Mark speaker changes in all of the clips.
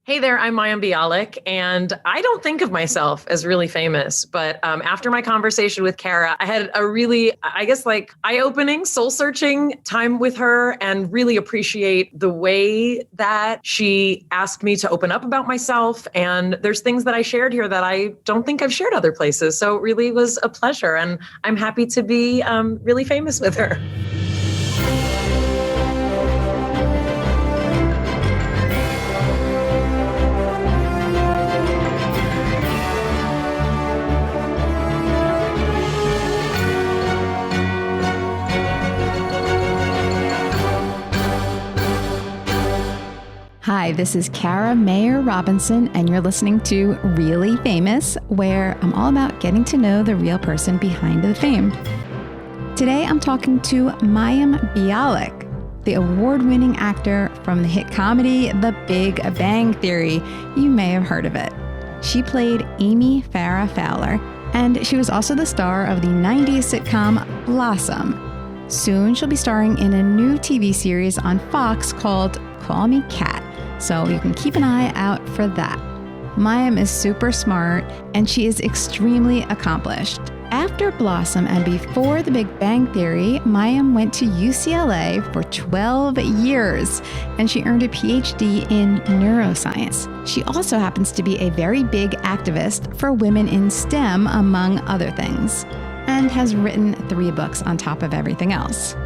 Speaker 1: Hey there, I'm Mayim Bialik, and I don't think of myself as really famous, but after my conversation with Kara, I had a really, eye-opening, soul-searching time with her and really appreciate the way that she asked me to open up about myself. And there's things that I shared here that I don't think I've shared other places. So it really was a pleasure, and I'm happy to be really famous with her.
Speaker 2: Hi, this is Kara Mayer Robinson, and you're listening to Really Famous, where I'm all about getting to know the real person behind the fame. Today, I'm talking to Mayim Bialik, the award-winning actor from the hit comedy The Big Bang Theory. You may have heard of it. She played Amy Farrah Fowler, and she was also the star of the 90s sitcom Blossom. Soon, she'll be starring in a new TV series on Fox called Call Me Kat. So you can keep an eye out for that. Mayim is super smart, and she is extremely accomplished. After Blossom and before The Big Bang Theory, Mayim went to UCLA for 12 years, and she earned a PhD in neuroscience. She also happens to be a very big activist for women in STEM, among other things, and has written 3 books on top of everything else.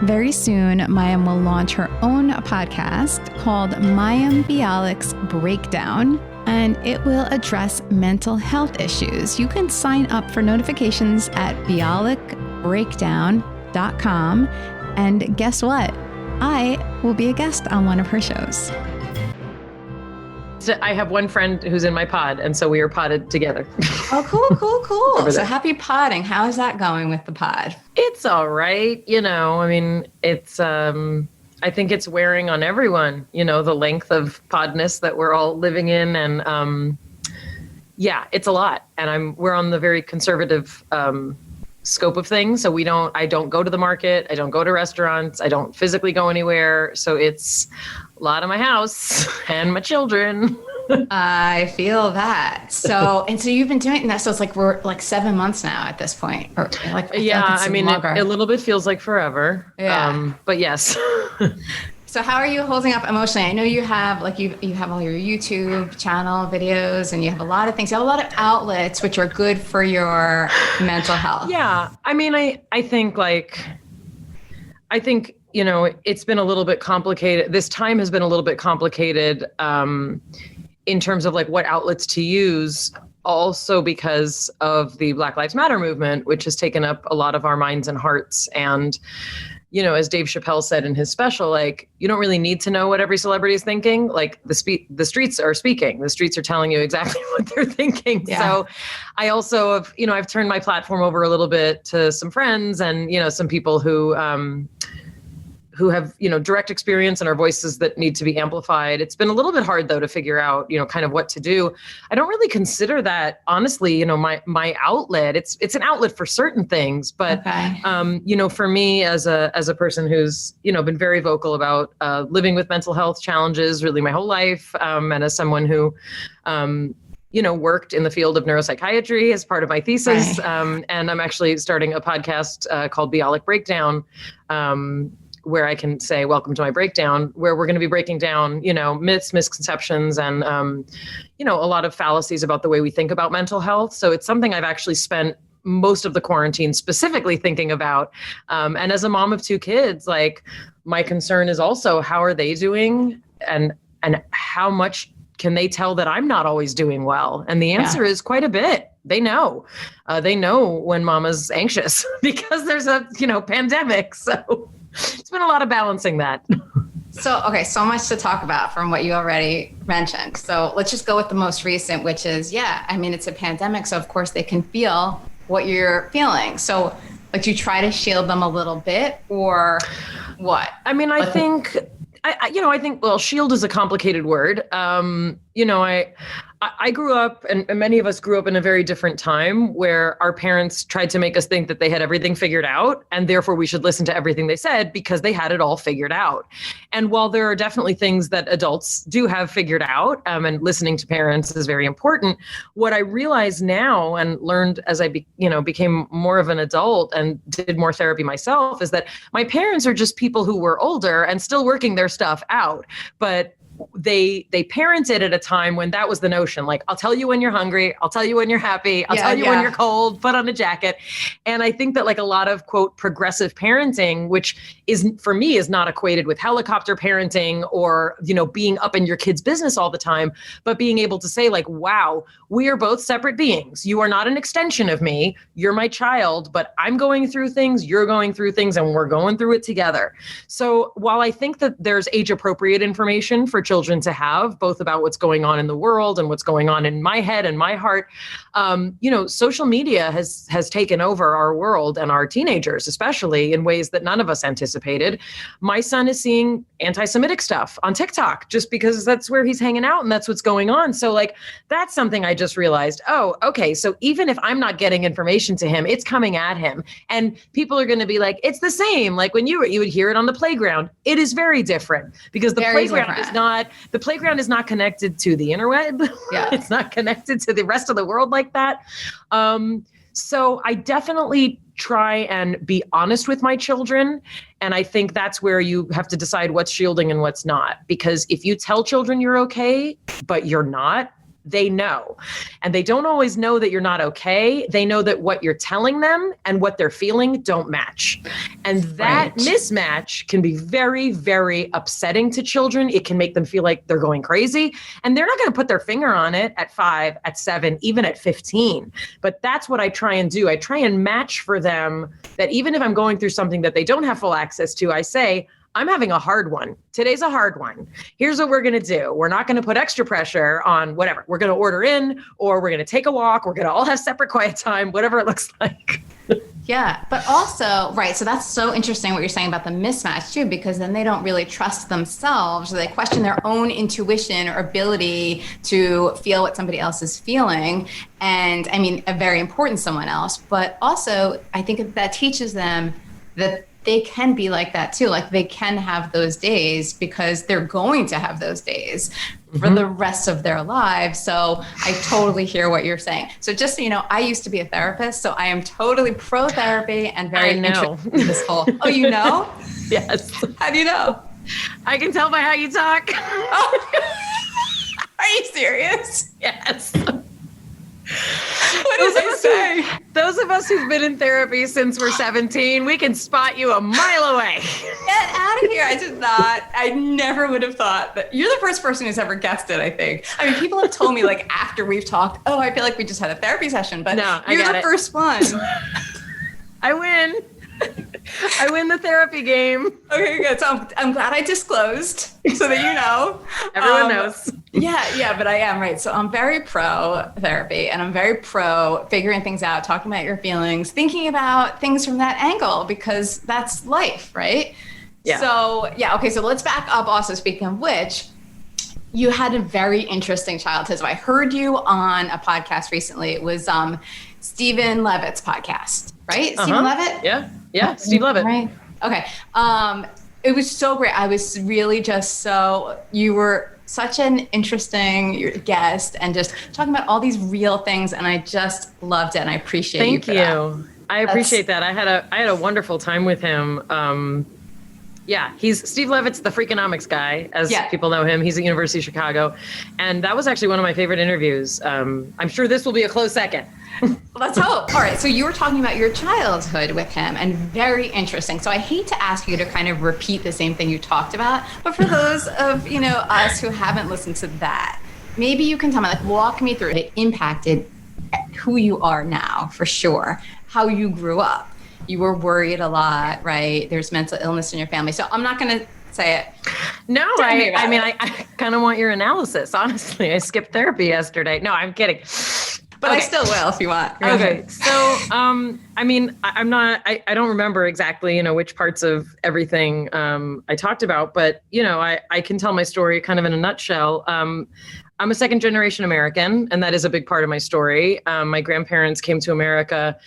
Speaker 2: Very soon, Mayim will launch her own podcast called Mayim Bialik's Breakdown, and it will address mental health issues. You can sign up for notifications at bialikbreakdown.com, and guess what? I will be a guest on one of her shows.
Speaker 1: I have one friend who's in my pod, and so we are podded together.
Speaker 2: Oh, cool. So happy podding. How is that going with the pod?
Speaker 1: It's all right. It's, I think it's wearing on everyone, the length of podness that we're all living in. And it's a lot. And we're on the very conservative scope of things. So I don't go to the market. I don't go to restaurants. I don't physically go anywhere. So it's a lot of my house and my children.
Speaker 2: I feel that. So you've been doing that. So it's like, we're like 7 months now at this point. Or like,
Speaker 1: a little bit feels like forever.
Speaker 2: Yeah.
Speaker 1: But yes.
Speaker 2: So how are you holding up emotionally? I know you have you have all your YouTube channel videos, and you have a lot of things. You have a lot of outlets which are good for your mental health.
Speaker 1: Yeah. I think it's been a little bit complicated. This time has been a little bit complicated in terms of like what outlets to use, also because of the Black Lives Matter movement, which has taken up a lot of our minds and hearts. And as Dave Chappelle said in his special, like, you don't really need to know what every celebrity is thinking. Like the streets are speaking. The streets are telling you exactly what they're thinking. Yeah. So I also have, I've turned my platform over a little bit to some friends and, some people who have, direct experience and are voices that need to be amplified. It's been a little bit hard though to figure out, kind of what to do. I don't really consider that, honestly, my outlet. It's an outlet for certain things, but,
Speaker 2: okay.
Speaker 1: For me as a person who's, been very vocal about living with mental health challenges really my whole life, and as someone who, worked in the field of neuropsychiatry as part of my thesis.
Speaker 2: Right.
Speaker 1: And I'm actually starting a podcast called Bialik Breakdown, where I can say, welcome to my breakdown, where we're going to be breaking down, myths, misconceptions, and, a lot of fallacies about the way we think about mental health. So it's something I've actually spent most of the quarantine specifically thinking about. And as a mom of 2 kids, like, my concern is also, how are they doing? And how much can they tell that I'm not always doing well? And the answer is quite a bit. They know. They know when mama's anxious because there's a, pandemic. So it's been a lot of balancing that.
Speaker 2: So much to talk about from what you already mentioned. So let's just go with the most recent, which is, it's a pandemic. So of course they can feel what you're feeling. So like, do you try to shield them a little bit or what?
Speaker 1: I think, well, shield is a complicated word. I grew up, and many of us grew up in a very different time where our parents tried to make us think that they had everything figured out, and therefore we should listen to everything they said because they had it all figured out. And while there are definitely things that adults do have figured out, and listening to parents is very important, what I realize now and learned as I became more of an adult and did more therapy myself is that my parents are just people who were older and still working their stuff out. But they parented at a time when that was the notion. Like, I'll tell you when you're hungry. I'll tell you when you're happy. I'll tell you when you're cold. Put on a jacket. And I think that like a lot of, quote, progressive parenting, which is for me is not equated with helicopter parenting or, being up in your kid's business all the time, but being able to say like, wow, we are both separate beings. You are not an extension of me. You're my child, but I'm going through things, you're going through things, and we're going through it together. So while I think that there's age appropriate information for children to have, both about what's going on in the world and what's going on in my head and my heart, social media has taken over our world and our teenagers, especially in ways that none of us anticipated. My son is seeing anti-Semitic stuff on TikTok just because that's where he's hanging out and that's what's going on. So like, that's something I just realized, oh, okay. So even if I'm not getting information to him, it's coming at him. And people are going to be like, it's the same. Like when you would hear it on the playground. It is very different because the playground is not connected to the interweb. Yeah. It's not connected to the rest of the world like that. So I definitely try and be honest with my children. And I think that's where you have to decide what's shielding and what's not. Because if you tell children you're okay, but you're not, they know. And they don't always know that you're not okay. They know that what you're telling them and what they're feeling don't match. And that mismatch can be very, very upsetting to children. It can make them feel like they're going crazy. And they're not going to put their finger on it at 5, at 7, even at 15. But that's what I try and do. I try and match for them that even if I'm going through something that they don't have full access to, I say, I'm having a hard one. Today's a hard one. Here's what we're going to do. We're not going to put extra pressure on whatever. We're going to order in, or we're going to take a walk. We're going to all have separate quiet time, whatever it looks like.
Speaker 2: Yeah. But also, right. So that's so interesting what you're saying about the mismatch too, because then they don't really trust themselves. Or they question their own intuition or ability to feel what somebody else is feeling. And I mean, a very important someone else, but also I think that teaches them that they can be like that too. Like they can have those days because they're going to have those days for the rest of their lives. So I totally hear what you're saying. So just so you know, I used to be a therapist, so I am totally pro therapy and very interested in this whole. Oh, you know?
Speaker 1: Yes.
Speaker 2: How do you know?
Speaker 1: I can tell by how you talk.
Speaker 2: Oh. Are you serious?
Speaker 1: Yes.
Speaker 2: What does it say?
Speaker 1: Those of us who've been in therapy since we're 17, we can spot you a mile away.
Speaker 2: Get out of here. I never would have thought that. You're the first person who's ever guessed it, I think. I mean, people have told me like after we've talked, oh, I feel like we just had a therapy session, but no, you're the first one.
Speaker 1: I win. I win the therapy game.
Speaker 2: Okay, good. So I'm glad I disclosed so that you know.
Speaker 1: Everyone knows.
Speaker 2: Yeah, but I am, right. So I'm very pro therapy and I'm very pro figuring things out, talking about your feelings, thinking about things from that angle because that's life, right? Yeah. So, okay, so let's back up also, speaking of which, you had a very interesting childhood. So I heard you on a podcast recently. It was Stephen Levitt's podcast, right? Stephen Levitt?
Speaker 1: Yeah, Steve Levitt.
Speaker 2: Right. Okay. It was so great. I was really you were such an interesting guest and just talking about all these real things. And I just loved it. And I appreciate you for that.
Speaker 1: Thank you. I appreciate that. I had a wonderful time with him. He's Steve Levitt's the Freakonomics guy, as people know him. He's at University of Chicago. And that was actually one of my favorite interviews. I'm sure this will be a close second.
Speaker 2: Let's hope. All right. So you were talking about your childhood with him and very interesting. So I hate to ask you to kind of repeat the same thing you talked about, but for those of, us who haven't listened to that, maybe you can tell me, like, walk me through it impacted who you are now, for sure, how you grew up. You were worried a lot, right? There's mental illness in your family. So I'm not going to say it.
Speaker 1: No, I kind of want your analysis, honestly. I skipped therapy yesterday. No, I'm kidding.
Speaker 2: But I still will if you want.
Speaker 1: Okay. So, I don't remember exactly, which parts of everything I talked about, but, I can tell my story kind of in a nutshell. I'm a second generation American, and that is a big part of my story. My grandparents came to America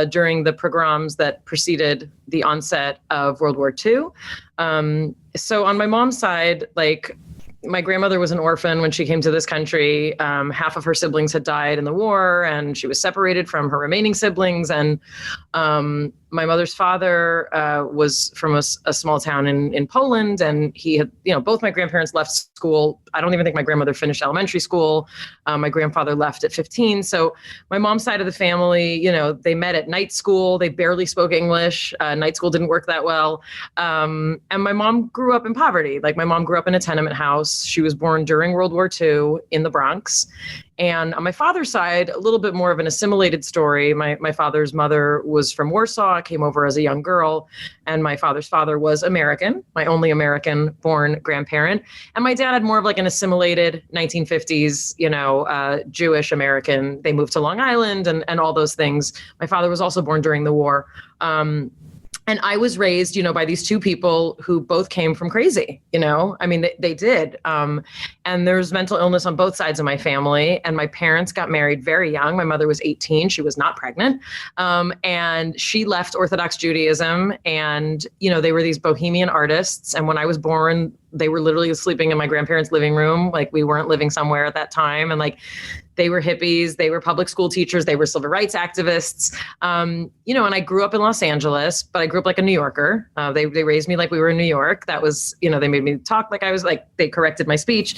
Speaker 1: during the pogroms that preceded the onset of World War II. So on my mom's side, like, my grandmother was an orphan when she came to this country. Half of her siblings had died in the war, and she was separated from her remaining siblings. And my mother's father was from a small town in Poland, and he had, both my grandparents left school. I don't even think my grandmother finished elementary school. My grandfather left at 15. So my mom's side of the family, they met at night school. They barely spoke English. Night school didn't work that well. And my mom grew up in poverty. Like, my mom grew up in a tenement house. She was born during World War II in the Bronx. And on my father's side, a little bit more of an assimilated story. My father's mother was from Warsaw, came over as a young girl, and my father's father was American, my only American-born grandparent. And my dad had more of like an assimilated 1950s, Jewish American. They moved to Long Island and all those things. My father was also born during the war. And I was raised, by these two people who both came from crazy, I mean, they did. And there's mental illness on both sides of my family. And my parents got married very young. My mother was 18. She was not pregnant. And she left Orthodox Judaism. And, they were these bohemian artists. And when I was born, they were literally sleeping in my grandparents' living room. Like, we weren't living somewhere at that time. And like, they were hippies, they were public school teachers, they were civil rights activists, and I grew up in Los Angeles, but I grew up like a New Yorker. They raised me like we were in New York. That was, they made me talk like I was, like, they corrected my speech.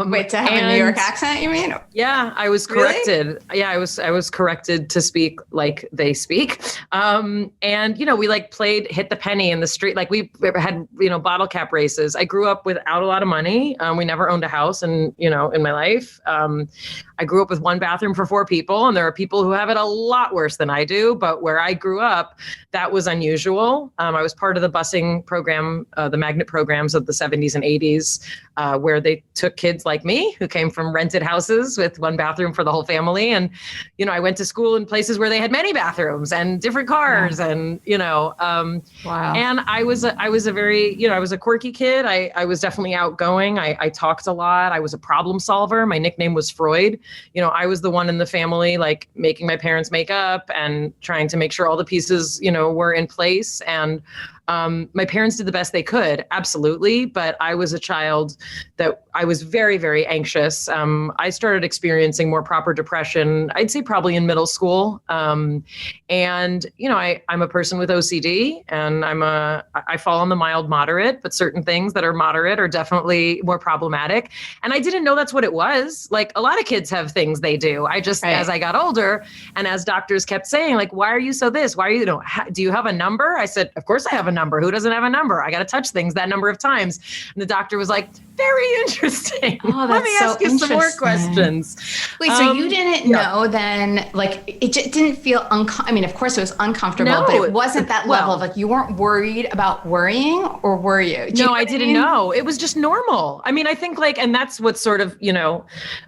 Speaker 3: Wait, to have a New York accent, you mean?
Speaker 1: Yeah, I was corrected.
Speaker 3: Really?
Speaker 1: Yeah, I was corrected to speak like they speak. And, we like played hit the penny in the street. Like, we had, bottle cap races. I grew up without a lot of money. We never owned a house in my life. I grew up with one bathroom for 4 people, and there are people who have it a lot worse than I do. But where I grew up, that was unusual. I was part of the busing program, the magnet programs of the 70s and 80s, where they took kids like me who came from rented houses with one bathroom for the whole family. And, I went to school in places where they had many bathrooms and different cars. Wow. And, wow. And I was a very, I was a quirky kid. I was definitely outgoing. I talked a lot. I was a problem solver. My nickname was Freud. I was the one in the family, like, making my parents makeup and trying to make sure all the pieces, were in place. And my parents did the best they could, absolutely. But I was a child that I was very, very anxious. I started experiencing more proper depression, I'd say probably in middle school. And, I'm a person with OCD, and I fall on the mild moderate, but certain things that are moderate are definitely more problematic. And I didn't know that's what it was. Like, a lot of kids have things they do. As I got older, and as doctors kept saying, like, why are you so this? Why are you, do you have a number? I said, of course I have a number. Who doesn't have a number? I got to touch things that number of times. And the doctor was like, very interesting.
Speaker 3: Oh,
Speaker 1: Let me ask you some more questions.
Speaker 3: Wait, so you didn't know then, like, it just didn't feel, I mean, of course it was uncomfortable, but it wasn't that level of, like, you weren't worried about worrying, or were you?
Speaker 1: No, I didn't know. It was just normal. I mean, I think, like, and that's what's sort of,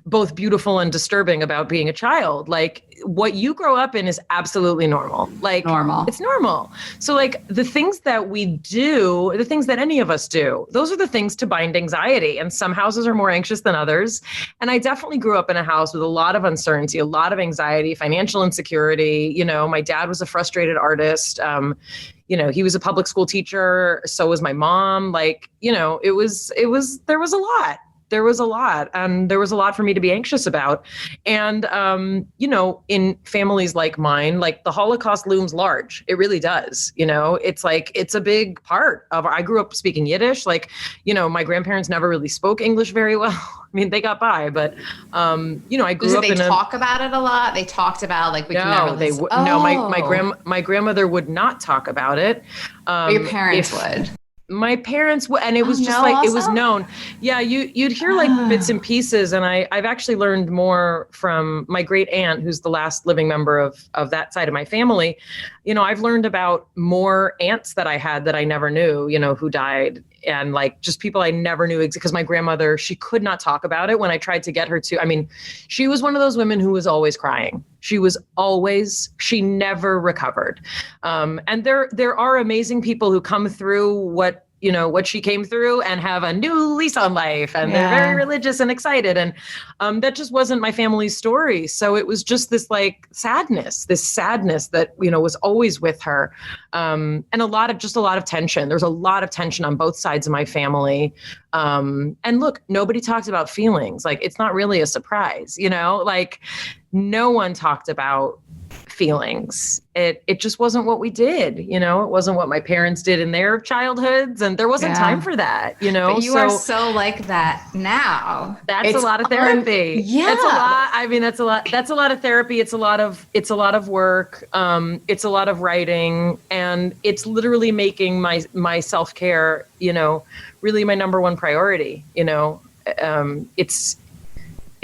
Speaker 1: both beautiful and disturbing about being a child. Like, what you grow up in is absolutely normal. Like, normal. It's normal. So, like, the things that we do, the things that any of us do, those are the things to bind anxiety. And some houses are more anxious than others. And I definitely grew up in a house with a lot of uncertainty, a lot of anxiety, financial insecurity. My dad was a frustrated artist. He was a public school teacher. So was my mom. Like, there was a lot. There was a lot, and there was a lot for me to be anxious about. And, in families like mine, like, the Holocaust looms large. It really does. It's like, it's a big part of, I grew up speaking Yiddish. Like, my grandparents never really spoke English very well. I mean, they got by, but, I grew up in
Speaker 3: they talk about it a lot? They talked about, like, we can never
Speaker 1: No, my grandmother would not talk about it.
Speaker 3: Your parents would.
Speaker 1: My parents, and it was just like, also? It was known. Yeah, you'd hear like bits and pieces. And I've actually learned more from my great aunt, who's the last living member of that side of my family. I've learned about more aunts that I had that I never knew, who died. And like, just people I never knew, because my grandmother, she could not talk about it when I tried to get her to. I mean, she was one of those women who was always crying. She never recovered. And there are amazing people who come through what what she came through and have a new lease on life. And they're very religious and excited. And that just wasn't my family's story. So it was just this like sadness that, was always with her. And a lot of tension. There's a lot of tension on both sides of my family. And look, nobody talked about feelings. Like, it's not really a surprise, like no one talked about feelings. It just wasn't what we did, it wasn't what my parents did in their childhoods, and there wasn't time for that,
Speaker 3: But you are so like that now.
Speaker 1: That's a lot of therapy. That's a lot. I mean, that's a lot of therapy. It's a lot of work. It's a lot of writing, and it's literally making my self-care, really my number one priority.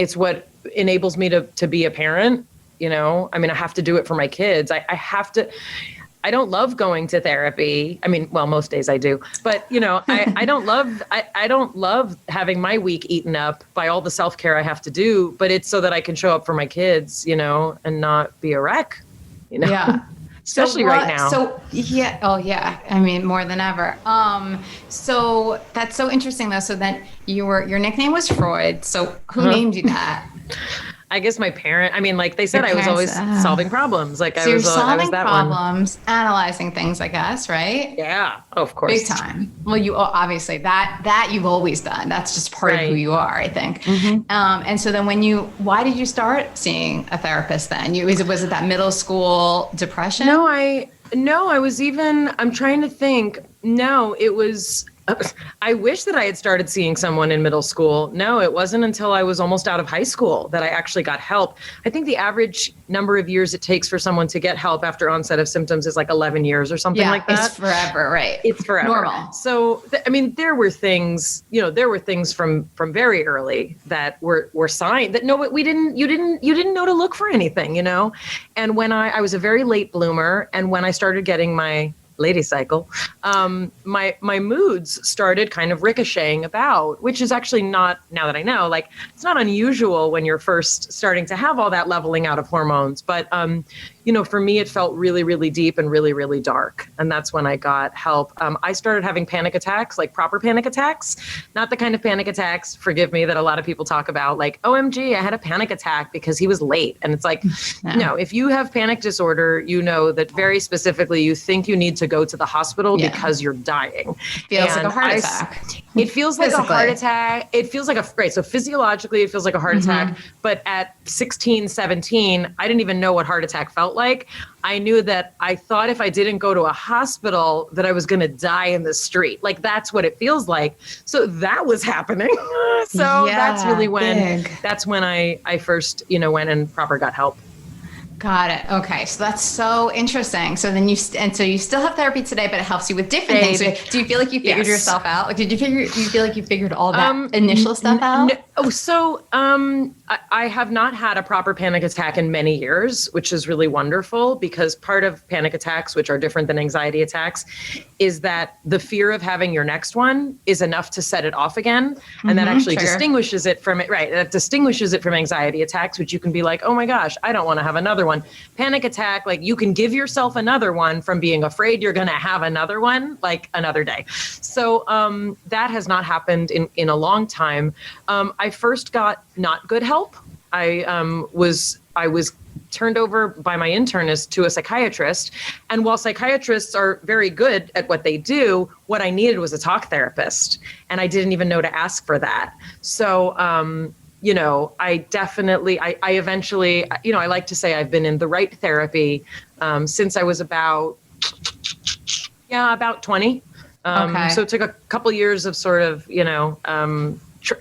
Speaker 1: It's what enables me to be a parent. I mean, I have to do it for my kids. I have to. I don't love going to therapy. I mean, well, most days I do, but I don't love having my week eaten up by all the self-care I have to do, but it's so that I can show up for my kids, and not be a wreck,
Speaker 3: Yeah.
Speaker 1: Especially right now.
Speaker 3: So yeah. Oh yeah. I mean, more than ever. So that's so interesting though. So then your nickname was Freud. So who named you that?
Speaker 1: I guess my parent, I mean, like they said, I was always solving problems. Like, so I was that
Speaker 3: problems,
Speaker 1: one.
Speaker 3: Analyzing things, I guess, right?
Speaker 1: Yeah. Oh, of course.
Speaker 3: Big time. Well, you obviously that you've always done. That's just part of who you are, I think. Mm-hmm. And so then why did you start seeing a therapist then? Was it that middle school depression?
Speaker 1: No, I'm trying to think. No, it was, I wish that I had started seeing someone in middle school. No, it wasn't until I was almost out of high school that I actually got help. I think the average number of years it takes for someone to get help after onset of symptoms is like 11 years or something like that.
Speaker 3: It's forever, right?
Speaker 1: It's forever.
Speaker 3: Normal.
Speaker 1: So, there were things, from very early that were signs that you didn't know to look for anything, And when I was a very late bloomer, and when I started getting my lady cycle, my moods started kind of ricocheting about, which is actually not, now that I know, like it's not unusual when you're first starting to have all that leveling out of hormones. But, for me, it felt really, really deep and really, really dark. And that's when I got help. I started having panic attacks, like proper panic attacks, not the kind of panic attacks, forgive me, that a lot of people talk about, like, OMG, I had a panic attack because he was late. And it's like, no, if you have panic disorder, you know that very specifically you think you need to go to the hospital because you're dying.
Speaker 3: Feels like a heart attack.
Speaker 1: It feels like a heart attack. It feels like so physiologically it feels like a heart attack. But at 16, 17, I didn't even know what heart attack felt like. I knew that I thought if I didn't go to a hospital that I was going to die in the street. Like that's what it feels like. So that was happening. That's really when I first, went and proper got help.
Speaker 3: Got it. Okay. So that's so interesting. So then you still have therapy today, but it helps you with different things. So do you feel like you figured yourself out? Like, do you feel like you figured all that initial stuff out?
Speaker 1: I have not had a proper panic attack in many years, which is really wonderful, because part of panic attacks, which are different than anxiety attacks, is that the fear of having your next one is enough to set it off again. And that actually distinguishes it from it. Right. That distinguishes it from anxiety attacks, which you can be like, oh my gosh, I don't want to have another one. Panic attack, like you can give yourself another one from being afraid you're going to have another one, like another day. So that has not happened in a long time. I first got not good help. I was turned over by my internist to a psychiatrist. And while psychiatrists are very good at what they do, what I needed was a talk therapist. And I didn't even know to ask for that. So, I eventually, I like to say I've been in the right therapy since I was about 20. So it took a couple years of sort of,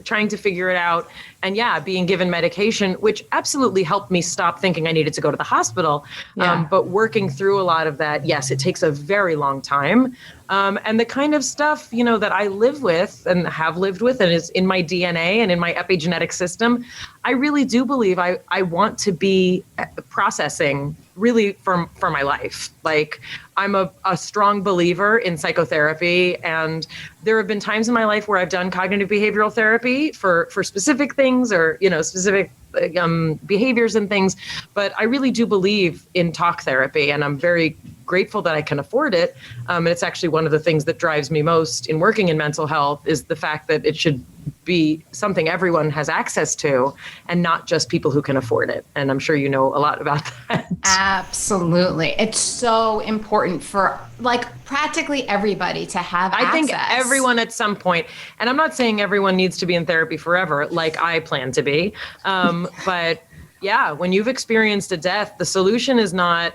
Speaker 1: trying to figure it out. And being given medication, which absolutely helped me stop thinking I needed to go to the hospital. But working through a lot of that, yes, it takes a very long time. And the kind of stuff, that I live with and have lived with and is in my DNA and in my epigenetic system, I really do believe I want to be processing really for my life. Like I'm a strong believer in psychotherapy, and there have been times in my life where I've done cognitive behavioral therapy for specific things or, specific behaviors and things. But I really do believe in talk therapy, and I'm very grateful that I can afford it. And it's actually one of the things that drives me most in working in mental health is the fact that it should be something everyone has access to and not just people who can afford it. And I'm sure you know a lot about that.
Speaker 3: Absolutely. It's so important for practically everybody to have access.
Speaker 1: I think everyone at some point, and I'm not saying everyone needs to be in therapy forever, like I plan to be, but yeah, when you've experienced a death, the solution is not,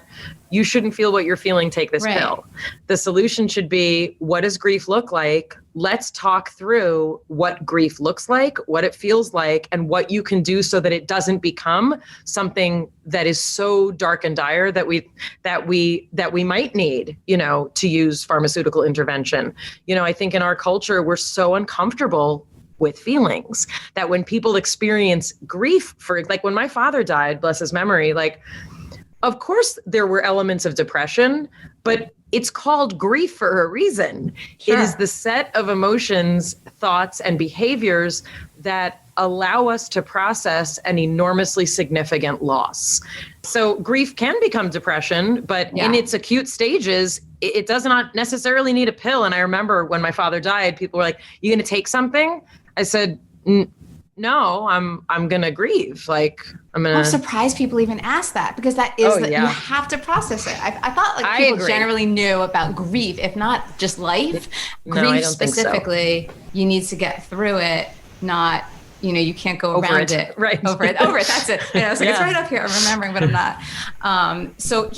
Speaker 1: you shouldn't feel what you're feeling, take this pill. The solution should be, what does grief look like? Let's talk through what grief looks like, what it feels like, and what you can do so that it doesn't become something that is so dark and dire that we might need, to use pharmaceutical intervention. I think in our culture, we're so uncomfortable with feelings that when people experience grief, for when my father died, bless his memory, of course there were elements of depression, but it's called grief for a reason. Sure. It is the set of emotions, thoughts, and behaviors that allow us to process an enormously significant loss. So grief can become depression, but in its acute stages, it does not necessarily need a pill. And I remember when my father died, people were like, "You going to take something?" I said, "No, I'm going to grieve. I'm
Speaker 3: surprised people even ask that, because that is you have to process it. I thought people generally knew about grief, if not just life. Grief specifically, you need to get through it, not, you can't go around it.
Speaker 1: Right.
Speaker 3: Over it. That's it. It's right up here. I'm remembering, but I'm not. So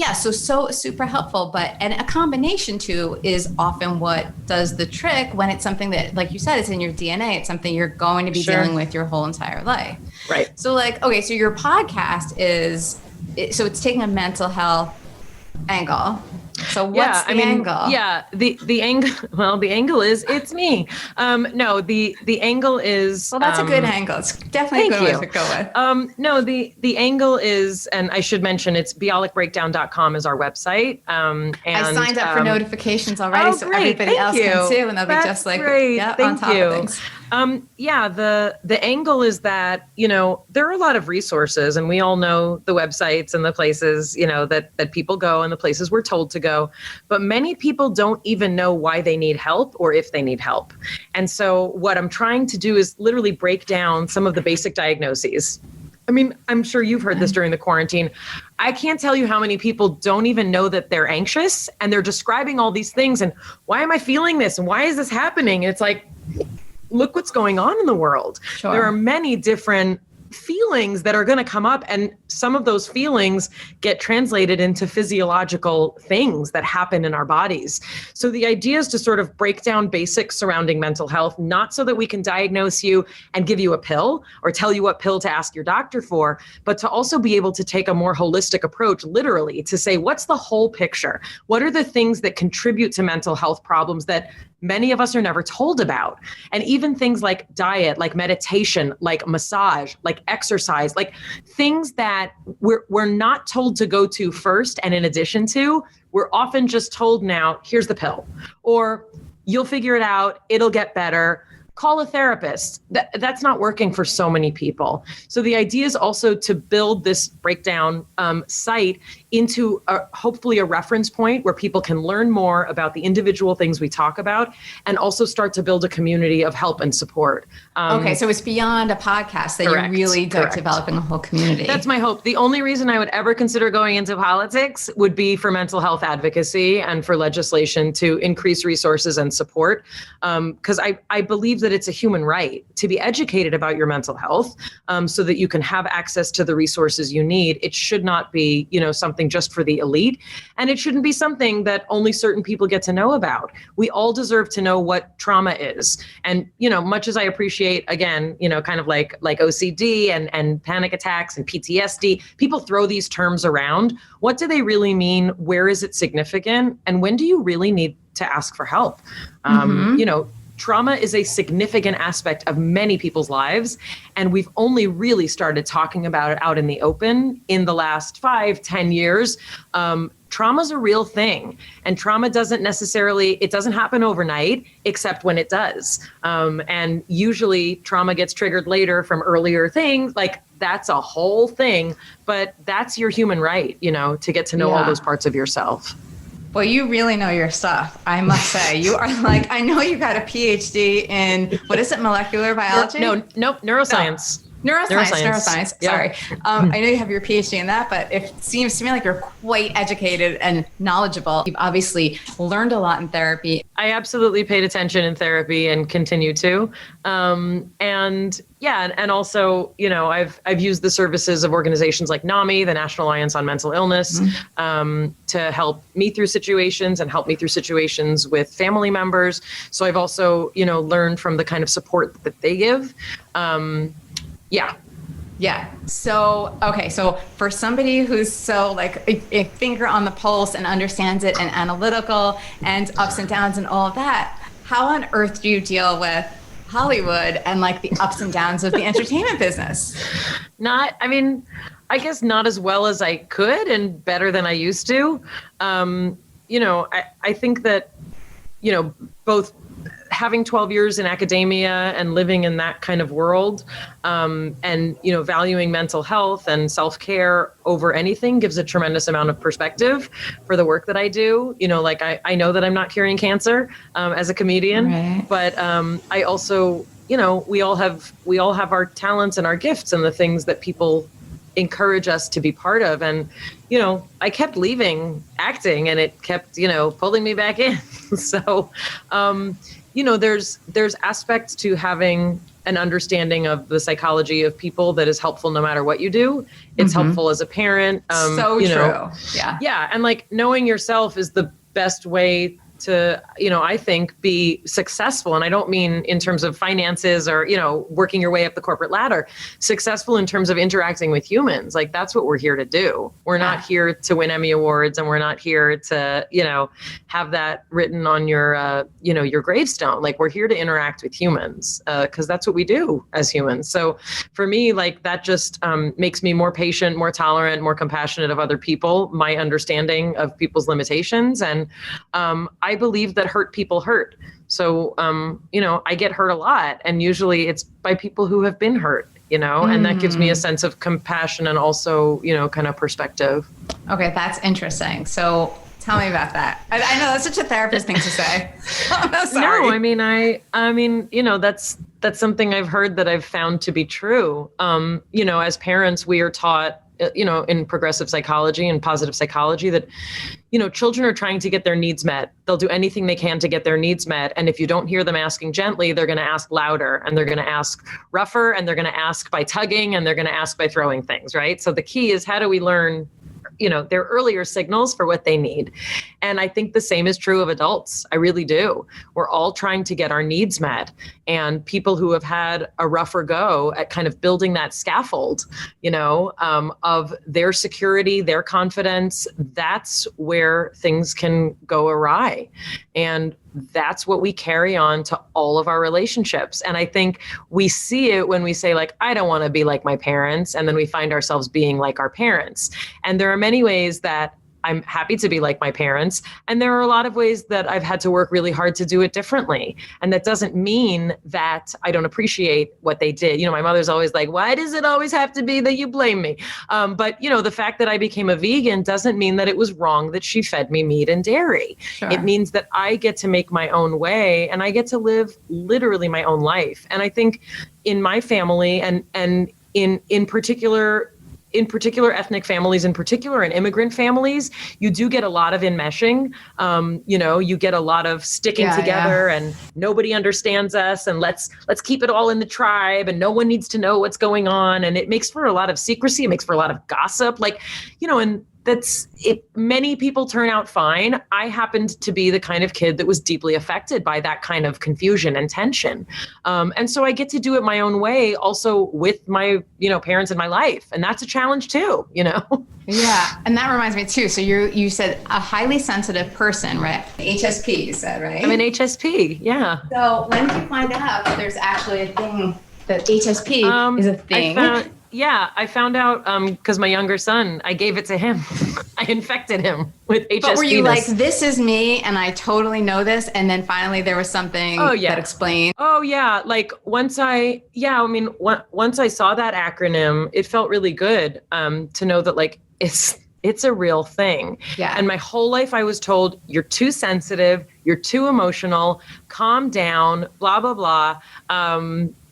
Speaker 3: super helpful. And a combination too is often what does the trick when it's something that, like you said, it's in your DNA. It's something you're going to be dealing with your whole entire life.
Speaker 1: Right.
Speaker 3: So so your podcast it's taking a mental health angle. So what's the angle?
Speaker 1: Yeah, the angle. Well, the angle is it's me. No, the angle is.
Speaker 3: Well, that's a good angle. It's definitely a good one to go with.
Speaker 1: No, the angle is, and I should mention, it's bialikbreakdown.com is our website. And
Speaker 3: I signed up for notifications already, so everybody else can too, and they'll be just on top of things.
Speaker 1: The angle is that, there are a lot of resources, and we all know the websites and the places, that people go and the places we're told to go. But many people don't even know why they need help or if they need help. And so what I'm trying to do is literally break down some of the basic diagnoses. I mean, I'm sure you've heard this during the quarantine. I can't tell you how many people don't even know that they're anxious, and they're describing all these things. And why am I feeling this? And why is this happening? And it's like, look what's going on in the world. Sure. There are many different feelings that are going to come up, and some of those feelings get translated into physiological things that happen in our bodies. So the idea is to sort of break down basics surrounding mental health, not so that we can diagnose you and give you a pill or tell you what pill to ask your doctor for, but to also be able to take a more holistic approach, literally, to say, what's the whole picture? What are the things that contribute to mental health problems that many of us are never told about? And even things like diet, like meditation, like massage, like exercise, like things that we're not told to go to first. And in addition to, we're often just told now, here's the pill, or you'll figure it out, it'll get better. Call a therapist. That's not working for so many people. So the idea is also to build this breakdown site into hopefully a reference point where people can learn more about the individual things we talk about, and also start to build a community of help and support.
Speaker 3: Okay, so it's beyond a podcast, that you're really developing a whole community. That's
Speaker 1: my hope. The only reason I would ever consider going into politics would be for mental health advocacy and for legislation to increase resources and support, because I believe that it's a human right to be educated about your mental health, so that you can have access to the resources you need. It should not be, something just for the elite, and it shouldn't be something that only certain people get to know about. We all deserve to know what trauma is. And, much as I appreciate, again, kind of like OCD and panic attacks and PTSD, people throw these terms around. What do they really mean? Where is it significant? And when do you really need to ask for help? Trauma is a significant aspect of many people's lives, and we've only really started talking about it out in the open in the last 5-10 years. trauma's a real thing, and trauma doesn't happen overnight, except when it does. And usually trauma gets triggered later from earlier things. Like, that's a whole thing, but that's your human right, to get to know all those parts of yourself.
Speaker 3: Well, you really know your stuff, I must say. You are like, I know you got a PhD in, what is it, molecular biology?
Speaker 1: Nope, neuroscience.
Speaker 3: Neuroscience.
Speaker 1: Yeah.
Speaker 3: Sorry. I know you have your PhD in that, but it seems to me like you're quite educated and knowledgeable. You've obviously learned a lot in therapy.
Speaker 1: I absolutely paid attention in therapy and continue to. And also, I've used the services of organizations like NAMI, the National Alliance on Mental Illness, to help me through situations and help me through situations with family members. So I've also, learned from the kind of support that they give.
Speaker 3: Yeah. So, okay. So for somebody who's so like a finger on the pulse and understands it and analytical and ups and downs and all of that, how on earth do you deal with Hollywood and like the ups and downs of the entertainment business?
Speaker 1: I guess not as well as I could and better than I used to. I think that, both having 12 years in academia and living in that kind of world, and, valuing mental health and self-care over anything gives a tremendous amount of perspective for the work that I do. I know that I'm not curing cancer, as a comedian, right. But, I also, we all have our talents and our gifts and the things that people encourage us to be part of. And, I kept leaving acting and it kept, pulling me back in. So, there's aspects to having an understanding of the psychology of people that is helpful no matter what you do. It's helpful as a parent.
Speaker 3: So true. Yeah.
Speaker 1: Yeah. And like knowing yourself is the best way to, I think be successful. And I don't mean in terms of finances or, working your way up the corporate ladder, successful in terms of interacting with humans. Like that's what we're here to do. We're not here to win Emmy Awards, and we're not here to, have that written on your, your gravestone. Like we're here to interact with humans, because that's what we do as humans. So for me, like that just makes me more patient, more tolerant, more compassionate of other people, my understanding of people's limitations. And I believe that hurt people hurt. So, I get hurt a lot, and usually it's by people who have been hurt, and that gives me a sense of compassion and also, kind of perspective.
Speaker 3: Okay, that's interesting. So tell me about that. I know that's such a therapist thing to say. I'm sorry.
Speaker 1: No, that's something I've heard that I've found to be true. As parents, we are taught, in progressive psychology and positive psychology that, children are trying to get their needs met. They'll do anything they can to get their needs met. And if you don't hear them asking gently, they're going to ask louder, and they're going to ask rougher, and they're going to ask by tugging, and they're going to ask by throwing things, right? So the key is, how do we learn their earlier signals for what they need? And I think the same is true of adults. I really do. We're all trying to get our needs met. And people who have had a rougher go at kind of building that scaffold, of their security, their confidence, that's where things can go awry. And that's what we carry on to all of our relationships. And I think we see it when we say, like, I don't want to be like my parents. And then we find ourselves being like our parents. And there are many ways that I'm happy to be like my parents. And there are a lot of ways that I've had to work really hard to do it differently. And that doesn't mean that I don't appreciate what they did. My mother's always like, why does it always have to be that you blame me? But the fact that I became a vegan doesn't mean that it was wrong that she fed me meat and dairy. Sure. It means that I get to make my own way, and I get to live literally my own life. And I think in my family and in particular ethnic families in particular, and immigrant families, you do get a lot of enmeshing. You get a lot of sticking together and nobody understands us, and let's keep it all in the tribe, and no one needs to know what's going on. And it makes for a lot of secrecy. It makes for a lot of gossip, and that's it. Many people turn out fine. I happened to be the kind of kid that was deeply affected by that kind of confusion and tension. And so I get to do it my own way, also with my, parents in my life. And that's a challenge too, Yeah.
Speaker 3: And that reminds me too. So you said a highly sensitive person, right? HSP, you said, right?
Speaker 1: I'm an HSP. Yeah.
Speaker 3: So when did you find out that there's actually a thing that HSP is a thing?
Speaker 1: Yeah, I found out because my younger son, I gave it to him. I infected him with HS.
Speaker 3: But were you like, this is me and I totally know this? And then finally there was something that explained.
Speaker 1: Oh yeah. Like once I saw that acronym, it felt really good to know that like it's a real thing.
Speaker 3: Yeah.
Speaker 1: And my whole life I was told, you're too sensitive, you're too emotional, calm down, blah, blah, blah.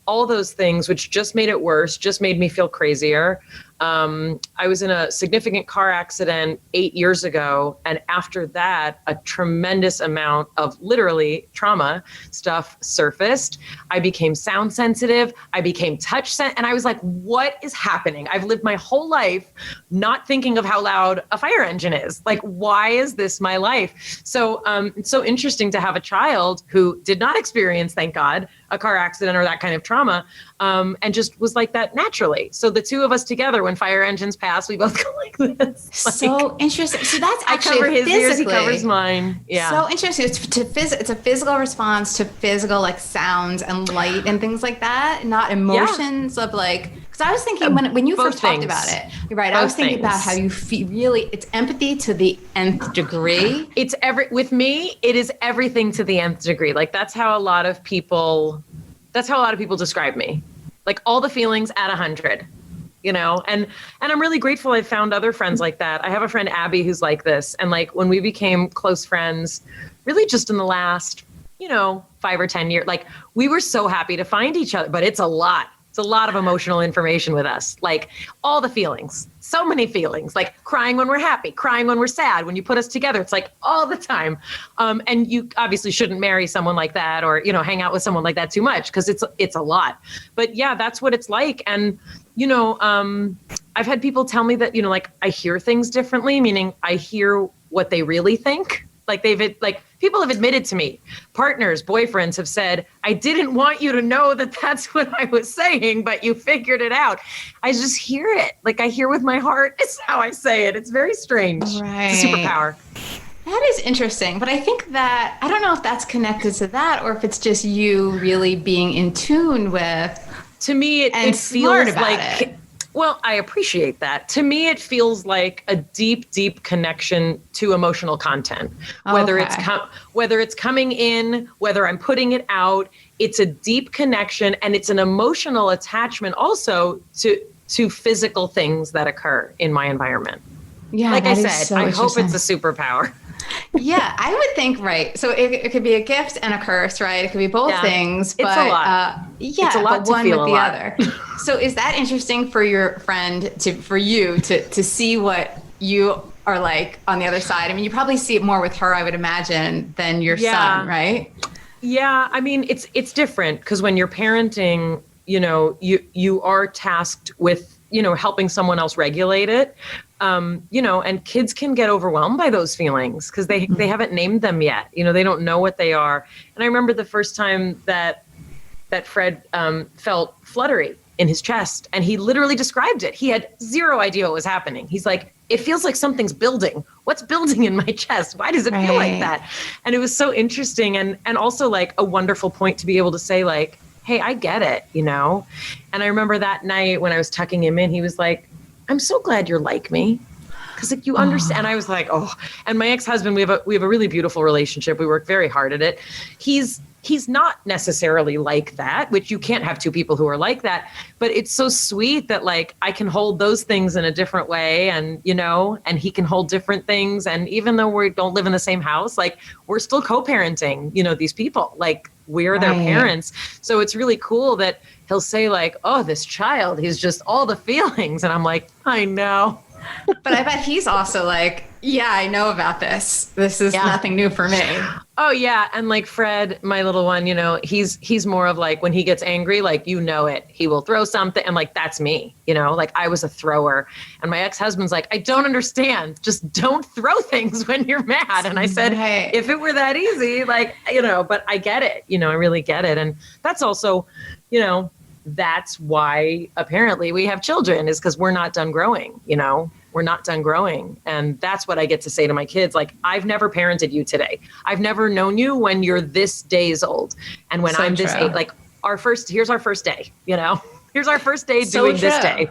Speaker 1: All those things, which just made it worse, just made me feel crazier. I was in a significant car accident 8 years ago. And after that, a tremendous amount of literally trauma stuff surfaced. I became sound sensitive. I became touch sensitive. And I was like, what is happening? I've lived my whole life not thinking of how loud a fire engine is. Like, why is this my life? So it's so interesting to have a child who did not experience, thank God, a car accident or that kind of trauma, and just was like that naturally. So the two of us together, when fire engines pass, we both go like this.
Speaker 3: So interesting. So that's actually
Speaker 1: I cover his ears, he covers mine. Yeah.
Speaker 3: So interesting. It's a physical response to physical like sounds and light and things like that, not emotions of like. Because I was thinking when you first talked about it, you're right. I was thinking about how you feel. Really, it's empathy to the nth degree.
Speaker 1: With me, it is everything to the nth degree. Like that's how a lot of people describe me. Like all the feelings at 100, you know, and I'm really grateful I found other friends like that. I have a friend, Abby, who's like this. And like when we became close friends, really just in the last, 5 or 10 years, like we were so happy to find each other, but it's a lot. It's a lot of emotional information with us, like all the feelings, so many feelings, like crying when we're happy, crying when we're sad. When you put us together, it's like all the time. And you obviously shouldn't marry someone like that or, hang out with someone like that too much because it's a lot. But yeah, that's what it's like. And, I've had people tell me that, like I hear things differently, meaning I hear what they really think. Like people have admitted to me, partners, boyfriends have said, I didn't want you to know that that's what I was saying, but you figured it out. I just hear it. Like I hear with my heart is how I say it. It's very strange.
Speaker 3: Right.
Speaker 1: It's a superpower.
Speaker 3: That is interesting. But I think that, I don't know if that's connected to that or if it's just you really being in tune with.
Speaker 1: To me, it feels like it. Well, I appreciate that. To me, it feels like a deep, deep connection to emotional content. Whether it's coming in, whether I'm putting it out, it's a deep connection and it's an emotional attachment also to physical things that occur in my environment.
Speaker 3: Yeah,
Speaker 1: like I said, I hope it's a superpower.
Speaker 3: Yeah, I would think, right. So it could be a gift and a curse, right? It could be both things. But,
Speaker 1: it's a lot.
Speaker 3: It's a lot, but one with the other. So is that interesting for your friend, for you to see what you are like on the other side? I mean, you probably see it more with her, I would imagine, than your son, right?
Speaker 1: Yeah, I mean, it's different because when you're parenting, you are tasked with, helping someone else regulate it. And kids can get overwhelmed by those feelings because they haven't named them yet. They don't know what they are. And I remember the first time that Fred felt fluttery in his chest, and he literally described it. He had zero idea what was happening. He's like, it feels like something's building. What's building in my chest? Why does it feel like that? And it was so interesting and also like a wonderful point to be able to say like, hey, I get it, And I remember that night when I was tucking him in, he was like, I'm so glad you're like me. Because like you understand. And I was like, oh, and my ex-husband, we have a really beautiful relationship. We work very hard at it. He's not necessarily like that, which you can't have two people who are like that. But it's so sweet that like I can hold those things in a different way and, and he can hold different things. And even though we don't live in the same house, like we're still co-parenting, these people, like we're their parents. So it's really cool that he'll say like, oh, this child, he's just all the feelings. And I'm like, I know.
Speaker 3: But I bet he's also like, yeah, I know about this. This is nothing new for me.
Speaker 1: Oh, yeah. And like Fred, my little one, he's more of like when he gets angry, like, it, he will throw something. And like, that's me, like I was a thrower. And my ex-husband's like, I don't understand. Just don't throw things when you're mad. And I said, if it were that easy, like, but I get it, I really get it. And that's also, that's why apparently we have children is because we're not done growing, we're not done growing. And that's what I get to say to my kids. Like, I've never parented you today. I've never known you when you're this days old. And when I'm this age, like here's our first day, here's our first day doing this day.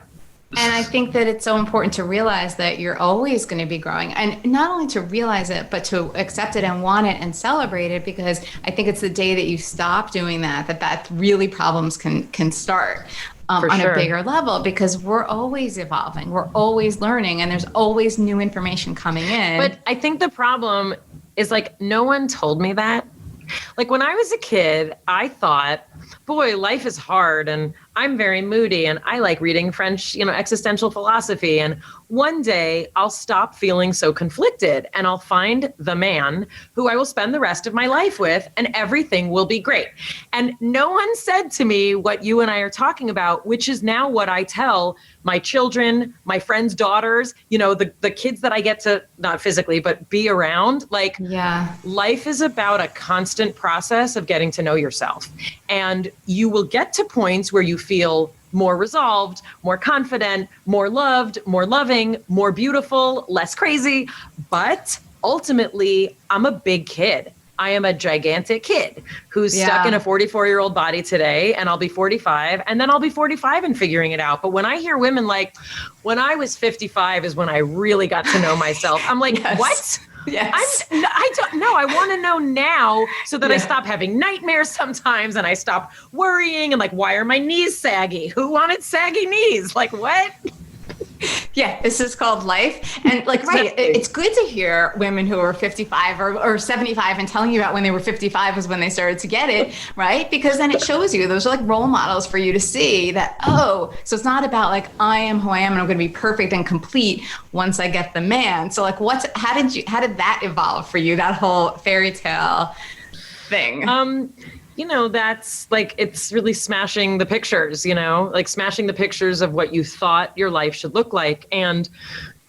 Speaker 3: And I think that it's so important to realize that you're always going to be growing, and not only to realize it, but to accept it and want it and celebrate it, because I think it's the day that you stop doing that really problems can start on a bigger level, because we're always evolving. We're always learning, and there's always new information coming in.
Speaker 1: But I think the problem is like, no one told me that. Like when I was a kid, I thought, boy, life is hard and I'm very moody and I like reading French, existential philosophy. And one day I'll stop feeling so conflicted and I'll find the man who I will spend the rest of my life with and everything will be great. And no one said to me what you and I are talking about, which is now what I tell my children, my friends' daughters, the kids that I get to, not physically, but be around. Like, life is about a constant process of getting to know yourself. And you will get to points where you feel more resolved, more confident, more loved, more loving, more beautiful, less crazy. But ultimately, I'm a big kid. I am a gigantic kid who's stuck in a 44-year-old body today, and I'll be 45, and then I'll be 45 and figuring it out. But when I hear women like, when I was 55 is when I really got to know myself, I'm like, what?
Speaker 3: Yes.
Speaker 1: I don't know. I want to know now so that I stop having nightmares sometimes and I stop worrying and like, why are my knees saggy? Who wanted saggy knees? Like, what?
Speaker 3: Yeah, this is called life. And like, right, it's good to hear women who are 55 or 75 and telling you about when they were 55 was when they started to get it, right? Because then it shows you, those are like role models for you to see that, so it's not about like, I am who I am and I'm going to be perfect and complete once I get the man. So like, how did that evolve for you, that whole fairy tale thing?
Speaker 1: That's like, it's really smashing the pictures, like smashing the pictures of what you thought your life should look like. And,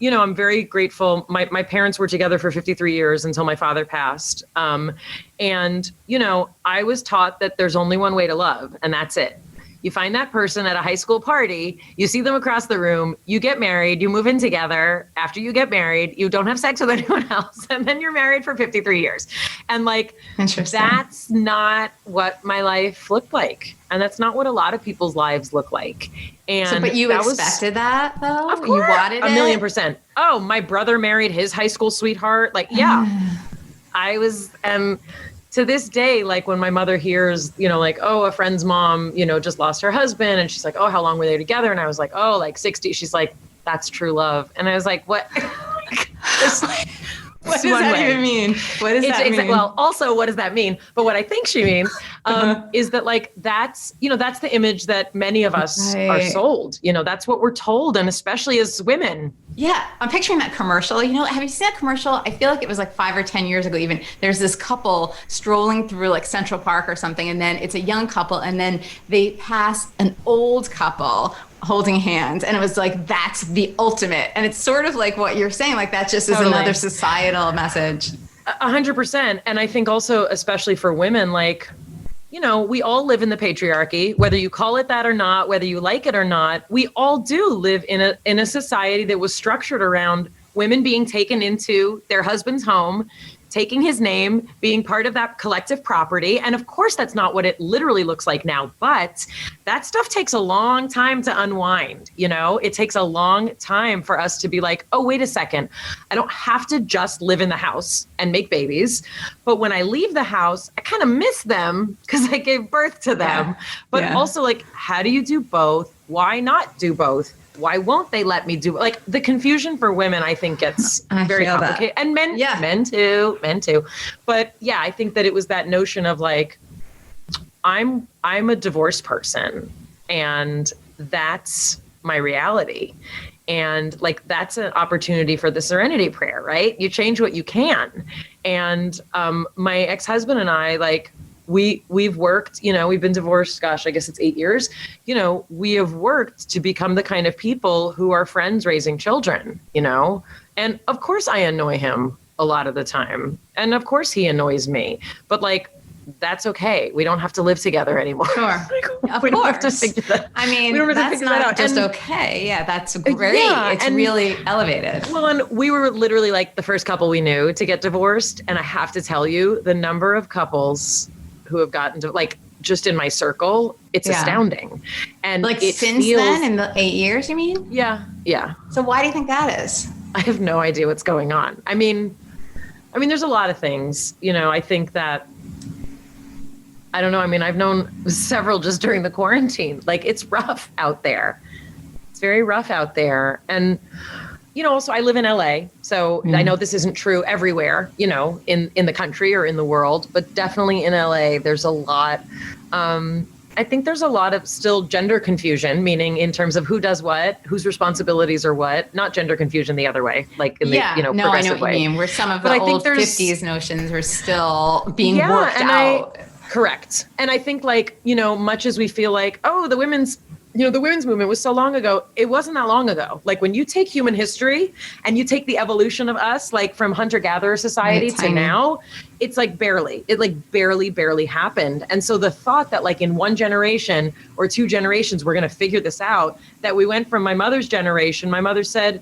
Speaker 1: I'm very grateful. My parents were together for 53 years until my father passed. And, I was taught that there's only one way to love, and that's it. You find that person at a high school party, you see them across the room, you get married, you move in together. After you get married, you don't have sex with anyone else, and then you're married for 53 years. And like, that's not what my life looked like. And that's not what a lot of people's lives look like. And
Speaker 3: but you expected that though?
Speaker 1: Of course,
Speaker 3: you wanted it?
Speaker 1: 1,000,000%. Oh, my brother married his high school sweetheart. Like, I was, to this day, like when my mother hears, like, oh, a friend's mom, just lost her husband. And she's like, oh, how long were they together? And I was like, oh, like 60. She's like, that's true love. And I was like, what?
Speaker 3: What does that even mean? What does that mean?
Speaker 1: Well, also, what does that mean? But what I think she means is that like, that's the image that many of us are sold. That's what we're told. And especially as women.
Speaker 3: Yeah. I'm picturing that commercial. Have you seen that commercial? I feel like it was like 5 or 10 years ago even. There's this couple strolling through like Central Park or something. And then it's a young couple. And then they pass an old couple holding hands. And it was like, that's the ultimate. And it's sort of like what you're saying, like that just is another societal message.
Speaker 1: 100%. And I think also, especially for women, like, we all live in the patriarchy, whether you call it that or not, whether you like it or not, we all do live in a society that was structured around women being taken into their husband's home, taking his name, being part of that collective property. And of course, that's not what it literally looks like now, but that stuff takes a long time to unwind. It takes a long time for us to be like, oh, wait a second. I don't have to just live in the house and make babies. But when I leave the house, I kind of miss them because I gave birth to them. But also like, how do you do both? Why not do both? Why won't they let me do like the confusion for women? I think gets very complicated, and men too. But I think that it was that notion of like, I'm a divorced person, and that's my reality, and like that's an opportunity for the Serenity Prayer, right? You change what you can, and my ex-husband and I like. We've worked, we've been divorced, gosh, I guess it's 8 years. We have worked to become the kind of people who are friends raising children, and of course I annoy him a lot of the time. And of course he annoys me, but like, that's okay. We don't have to live together anymore.
Speaker 3: Sure. Of course. I mean, that's not just okay. Yeah, that's great. It's really elevated.
Speaker 1: Well, and we were literally like the first couple we knew to get divorced. And I have to tell you, the number of couples who have gotten to like just in my circle, it's astounding. And
Speaker 3: like
Speaker 1: it
Speaker 3: since
Speaker 1: feels,
Speaker 3: then, in the 8 years, you mean?
Speaker 1: Yeah.
Speaker 3: So why do you think that is?
Speaker 1: I have no idea what's going on. I mean, there's a lot of things, I think that, I don't know. I mean, I've known several just during the quarantine. Like, it's rough out there. It's very rough out there. And, also I live in LA. So I know this isn't true everywhere, in the country or in the world, but definitely in LA, there's a lot. I think there's a lot of still gender confusion, meaning in terms of who does what, whose responsibilities are what, not gender confusion the other way, like in the, progressive
Speaker 3: I know what
Speaker 1: way.
Speaker 3: you mean. Where some of the old 50s notions are still being worked out.
Speaker 1: Correct. And I think much as we feel like, oh, the women's movement was so long ago, it wasn't that long ago. Like when you take human history and you take the evolution of us, like from hunter-gatherer society to now, it's like barely happened. And so the thought that like in one generation or two generations, we're going to figure this out, that we went from my mother's generation, my mother said,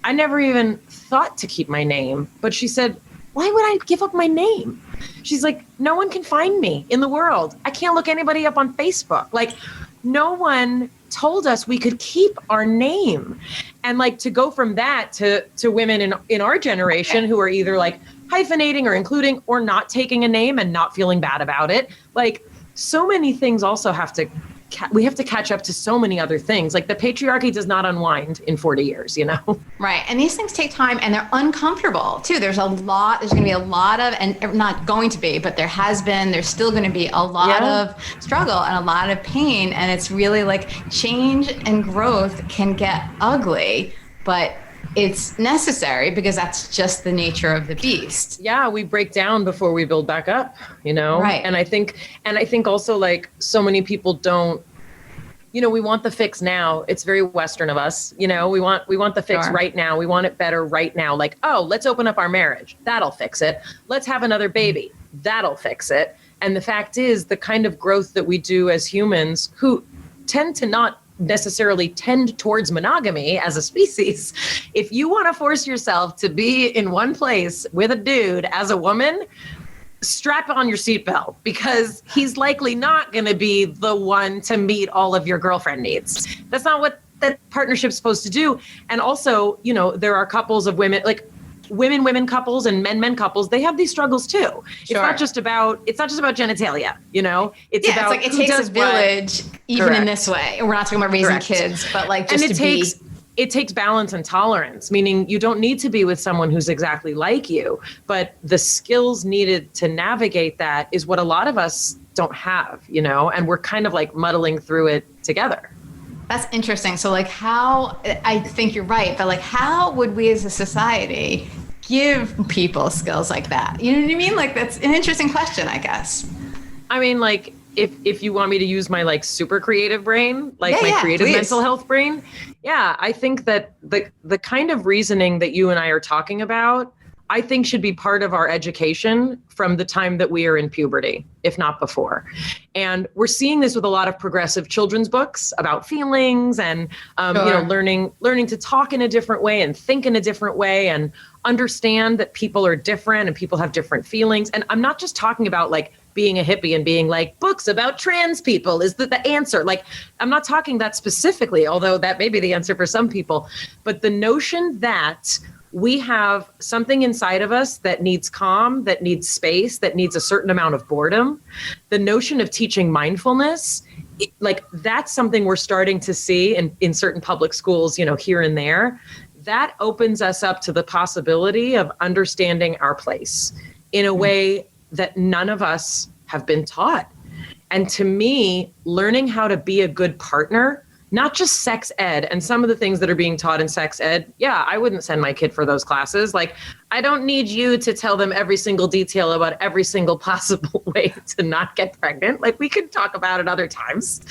Speaker 1: I never even thought to keep my name, but she said, why would I give up my name? She's like, no one can find me in the world. I can't look anybody up on Facebook. Like, no one told us we could keep our name. And like to go from that to women in our generation who are either like hyphenating or including or not taking a name and not feeling bad about it. Like so many things also we have to catch up to so many other things. Like the patriarchy does not unwind in 40 years,
Speaker 3: Right. And these things take time and they're uncomfortable too. There's going to be a lot of, and not going to be, but there's still going to be a lot of struggle and a lot of pain. And it's really like change and growth can get ugly, but it's necessary because that's just the nature of the beast.
Speaker 1: Yeah, we break down before we build back up,
Speaker 3: Right.
Speaker 1: And I think also like so many people don't, we want the fix now. It's very Western of us, we want the fix right now. We want it better right now. Like, oh, let's open up our marriage. That'll fix it. Let's have another baby. That'll fix it. And the fact is the kind of growth that we do as humans who tend to not necessarily tend towards monogamy as a species. If you want to force yourself to be in one place with a dude as a woman, strap on your seatbelt because he's likely not going to be the one to meet all of your girlfriend needs. That's not what that partnership's supposed to do. And also, there are couples of women, like women couples and men couples, they have these struggles too. Sure. It's not just about genitalia, it's about
Speaker 3: like it takes a village even in this way. And we're not talking about raising kids, but like just
Speaker 1: it takes balance and tolerance, meaning you don't need to be with someone who's exactly like you, but the skills needed to navigate that is what a lot of us don't have, and we're kind of like muddling through it together.
Speaker 3: That's interesting. So like I think you're right, but like how would we as a society give people skills like that? You know what I mean? Like that's an interesting question, I guess.
Speaker 1: I mean, like if you want me to use my like super creative brain, like my creative
Speaker 3: please.
Speaker 1: mental health brain. Yeah, I think that the kind of reasoning that you and I are talking about, I think should be part of our education from the time that we are in puberty, if not before. And we're seeing this with a lot of progressive children's books about feelings and, learning to talk in a different way and think in a different way and understand that people are different and people have different feelings. And I'm not just talking about like being a hippie and being like books about trans people is the answer. Like, I'm not talking that specifically, although that may be the answer for some people, but the notion that we have something inside of us that needs calm, that needs space, that needs a certain amount of boredom. The notion of teaching mindfulness, like that's something we're starting to see in certain public schools, here and there. That opens us up to the possibility of understanding our place in a way that none of us have been taught. And to me, learning how to be a good partner, not just sex ed and some of the things that are being taught in sex ed. Yeah, I wouldn't send my kid for those classes. Like, I don't need you to tell them every single detail about every single possible way to not get pregnant. Like, we could talk about it other times,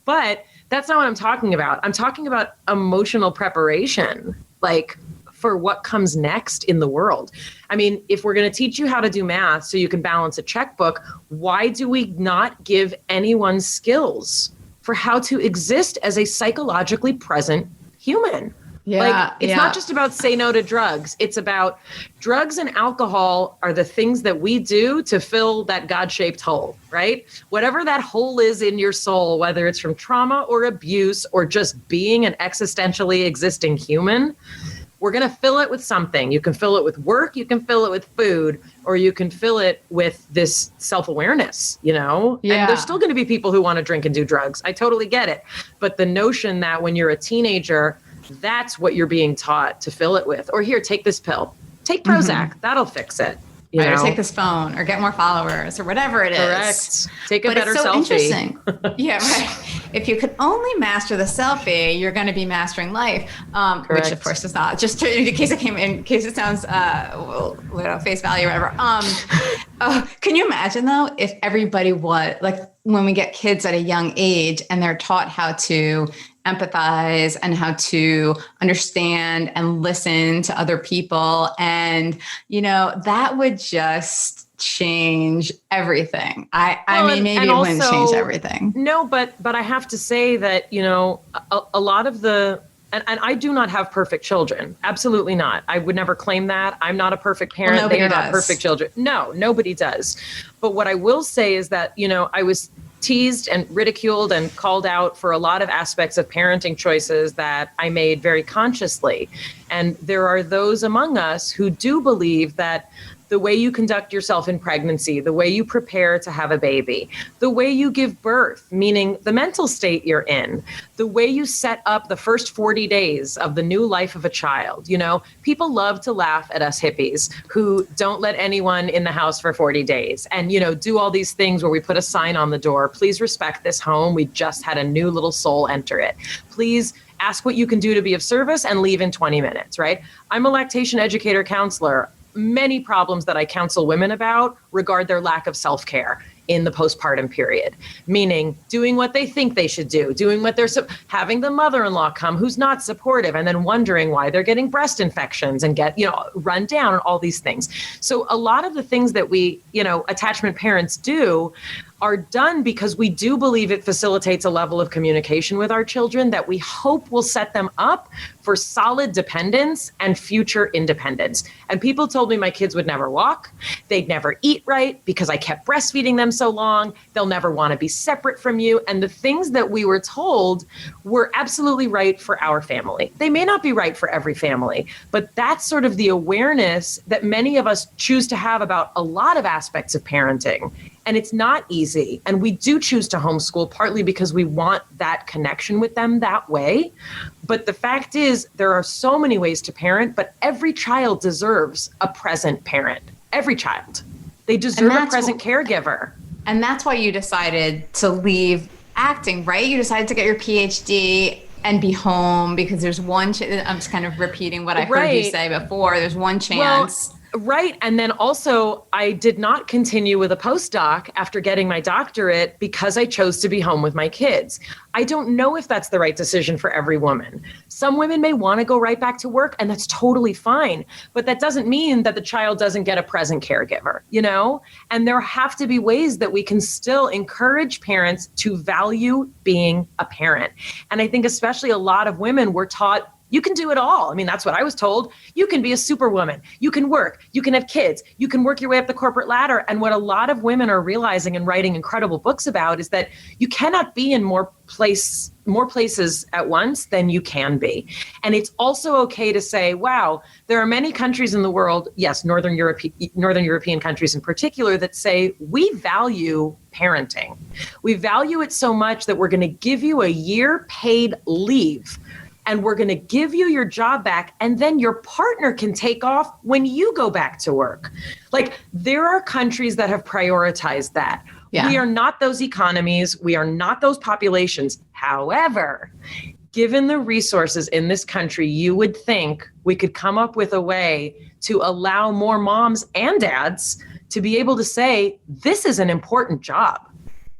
Speaker 1: but that's not what I'm talking about. I'm talking about emotional preparation, like for what comes next in the world. I mean, if we're going to teach you how to do math so you can balance a checkbook, why do we not give anyone skills for how to exist as a psychologically present human?
Speaker 3: Yeah.
Speaker 1: It's not just about say no to drugs. It's about drugs and alcohol are the things that we do to fill that God-shaped hole, right? Whatever that hole is in your soul, whether it's from trauma or abuse or just being an existentially existing human, we're going to fill it with something. You can fill it with work, you can fill it with food, or you can fill it with this self-awareness, And there's still going to be people who want to drink and do drugs. I totally get it. But the notion that when you're a teenager, that's what you're being taught to fill it with. Or here, take this pill. Take Prozac. That'll fix it.
Speaker 3: Or take this phone or get more followers or whatever it is.
Speaker 1: Correct. Take a better
Speaker 3: it's so
Speaker 1: selfie.
Speaker 3: Interesting. Yeah, right. If you could only master the selfie, you're going to be mastering life, which of course is not. Just in case it sounds face value or whatever. Can you imagine though if everybody was like when we get kids at a young age and they're taught how to empathize and how to understand and listen to other people. And, that would just change everything. I mean, maybe it wouldn't change everything.
Speaker 1: No, but I have to say that, a lot of and I do not have perfect children. Absolutely not. I would never claim that. I'm not a perfect parent.
Speaker 3: Well,
Speaker 1: they are not perfect children. No, nobody does. But what I will say is that, I was teased and ridiculed and called out for a lot of aspects of parenting choices that I made very consciously. And there are those among us who do believe that the way you conduct yourself in pregnancy, the way you prepare to have a baby, the way you give birth, meaning the mental state you're in, the way you set up the first 40 days of the new life of a child. People love to laugh at us hippies who don't let anyone in the house for 40 days and, do all these things where we put a sign on the door, please respect this home. We just had a new little soul enter it. Please ask what you can do to be of service and leave in 20 minutes, right? I'm a lactation educator counselor. Many problems that I counsel women about regard their lack of self-care in the postpartum period, meaning doing what they think they should do, doing what having the mother-in-law come who's not supportive and then wondering why they're getting breast infections and get, run down and all these things. So a lot of the things that we, attachment parents do are done because we do believe it facilitates a level of communication with our children that we hope will set them up for solid dependence and future independence. And people told me my kids would never walk, they'd never eat right because I kept breastfeeding them so long, they'll never want to be separate from you. And the things that we were told were absolutely right for our family. They may not be right for every family, but that's sort of the awareness that many of us choose to have about a lot of aspects of parenting. And it's not easy. And we do choose to homeschool partly because we want that connection with them that way. But the fact is, there are so many ways to parent, but every child deserves a present parent. Every child. They deserve a present caregiver.
Speaker 3: And that's why you decided to leave acting, right? You decided to get your PhD and be home because there's one, I'm just kind of repeating what I heard you say before. There's one chance.
Speaker 1: Well, right. And then also, I did not continue with a postdoc after getting my doctorate because I chose to be home with my kids. I don't know if that's the right decision for every woman. Some women may want to go right back to work, and that's totally fine. But that doesn't mean that the child doesn't get a present caregiver, And there have to be ways that we can still encourage parents to value being a parent. And I think especially a lot of women were taught, you can do it all. I mean, that's what I was told. You can be a superwoman. You can work. You can have kids. You can work your way up the corporate ladder. And what a lot of women are realizing and writing incredible books about is that you cannot be in more places at once than you can be. And it's also okay to say, wow, there are many countries in the world, yes, Northern European countries in particular, that say we value parenting. We value it so much that we're going to give you a year paid leave. And we're going to give you your job back, and then your partner can take off when you go back to work. Like, there are countries that have prioritized that. Yeah. We are not those economies. We are not those populations. However, given the resources in this country, you would think we could come up with a way to allow more moms and dads to be able to say, this is an important job.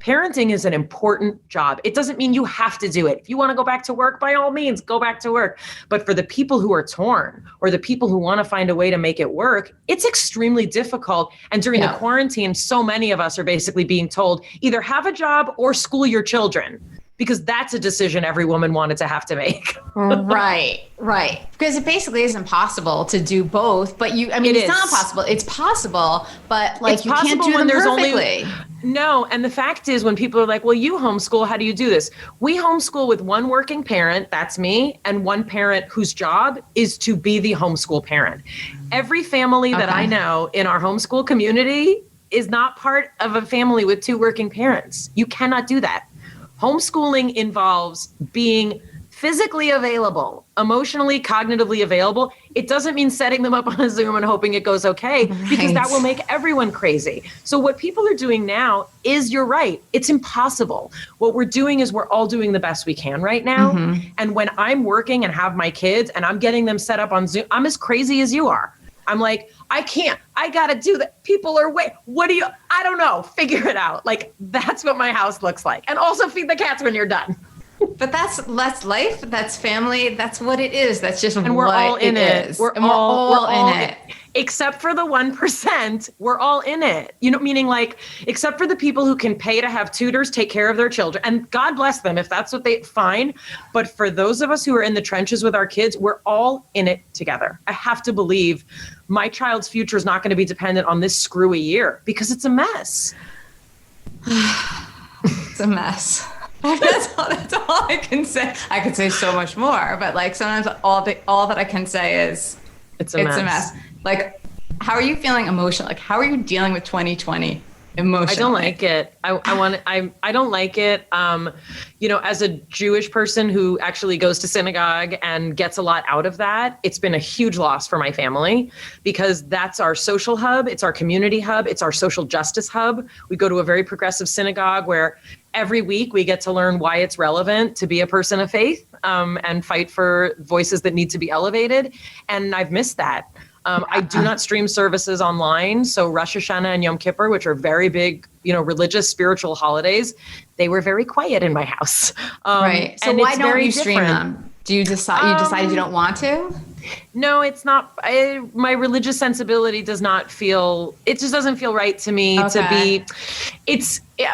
Speaker 1: Parenting is an important job. It doesn't mean you have to do it. If you want to go back to work, by all means, go back to work. But for the people who are torn or the people who want to find a way to make it work, it's extremely difficult. And during the quarantine, so many of us are basically being told either have a job or school your children. because that's a decision every woman wanted to have to make.
Speaker 3: Right. Because it basically is impossible to do both, but it's not impossible. It's possible, but like you can't do them perfectly.
Speaker 1: No. And the fact is, when people are like, well, you homeschool, how do you do this? We homeschool with one working parent, that's me, and one parent whose job is to be the homeschool parent. Every family that I know in our homeschool community is not part of a family with two working parents. You cannot do that. Homeschooling involves being physically available, emotionally, cognitively available. It doesn't mean setting them up on a Zoom and hoping it goes okay, because that will make everyone crazy. So what people are doing now is, you're right, it's impossible. What we're doing is we're all doing the best we can right now. And when I'm working and have my kids and I'm getting them set up on Zoom, I'm as crazy as you are. I'm like, I can't, I got to do that. People are I don't know, figure it out. Like, that's what my house looks like. And also feed the cats when you're done.
Speaker 3: But that's life. That's family. That's what it is. That's just
Speaker 1: and we're all in it. We're all in it. Except for the 1%, we're all in it. Meaning like, except for the people who can pay to have tutors take care of their children. And God bless them if that's what fine. But for those of us who are in the trenches with our kids, we're all in it together. I have to believe my child's future is not going to be dependent on this screwy year, because it's a mess.
Speaker 3: It's a mess. That's all I can say. I could say so much more, but like sometimes all that I can say is it's a mess. Like, how are you feeling emotionally? Like, how are you dealing with 2020 emotionally?
Speaker 1: I don't like it. I don't like it. As a Jewish person who actually goes to synagogue and gets a lot out of that, it's been a huge loss for my family, because that's our social hub. It's our community hub. It's our social justice hub. We go to a very progressive synagogue where every week we get to learn why it's relevant to be a person of faith, and fight for voices that need to be elevated. And I've missed that. I do not stream services online. So Rosh Hashanah and Yom Kippur, which are very big, religious, spiritual holidays, they were very quiet in my house.
Speaker 3: Right. So why don't you stream them? Do you decided you don't want to?
Speaker 1: No, it's not. My religious sensibility does not feel, it just doesn't feel right to me to be,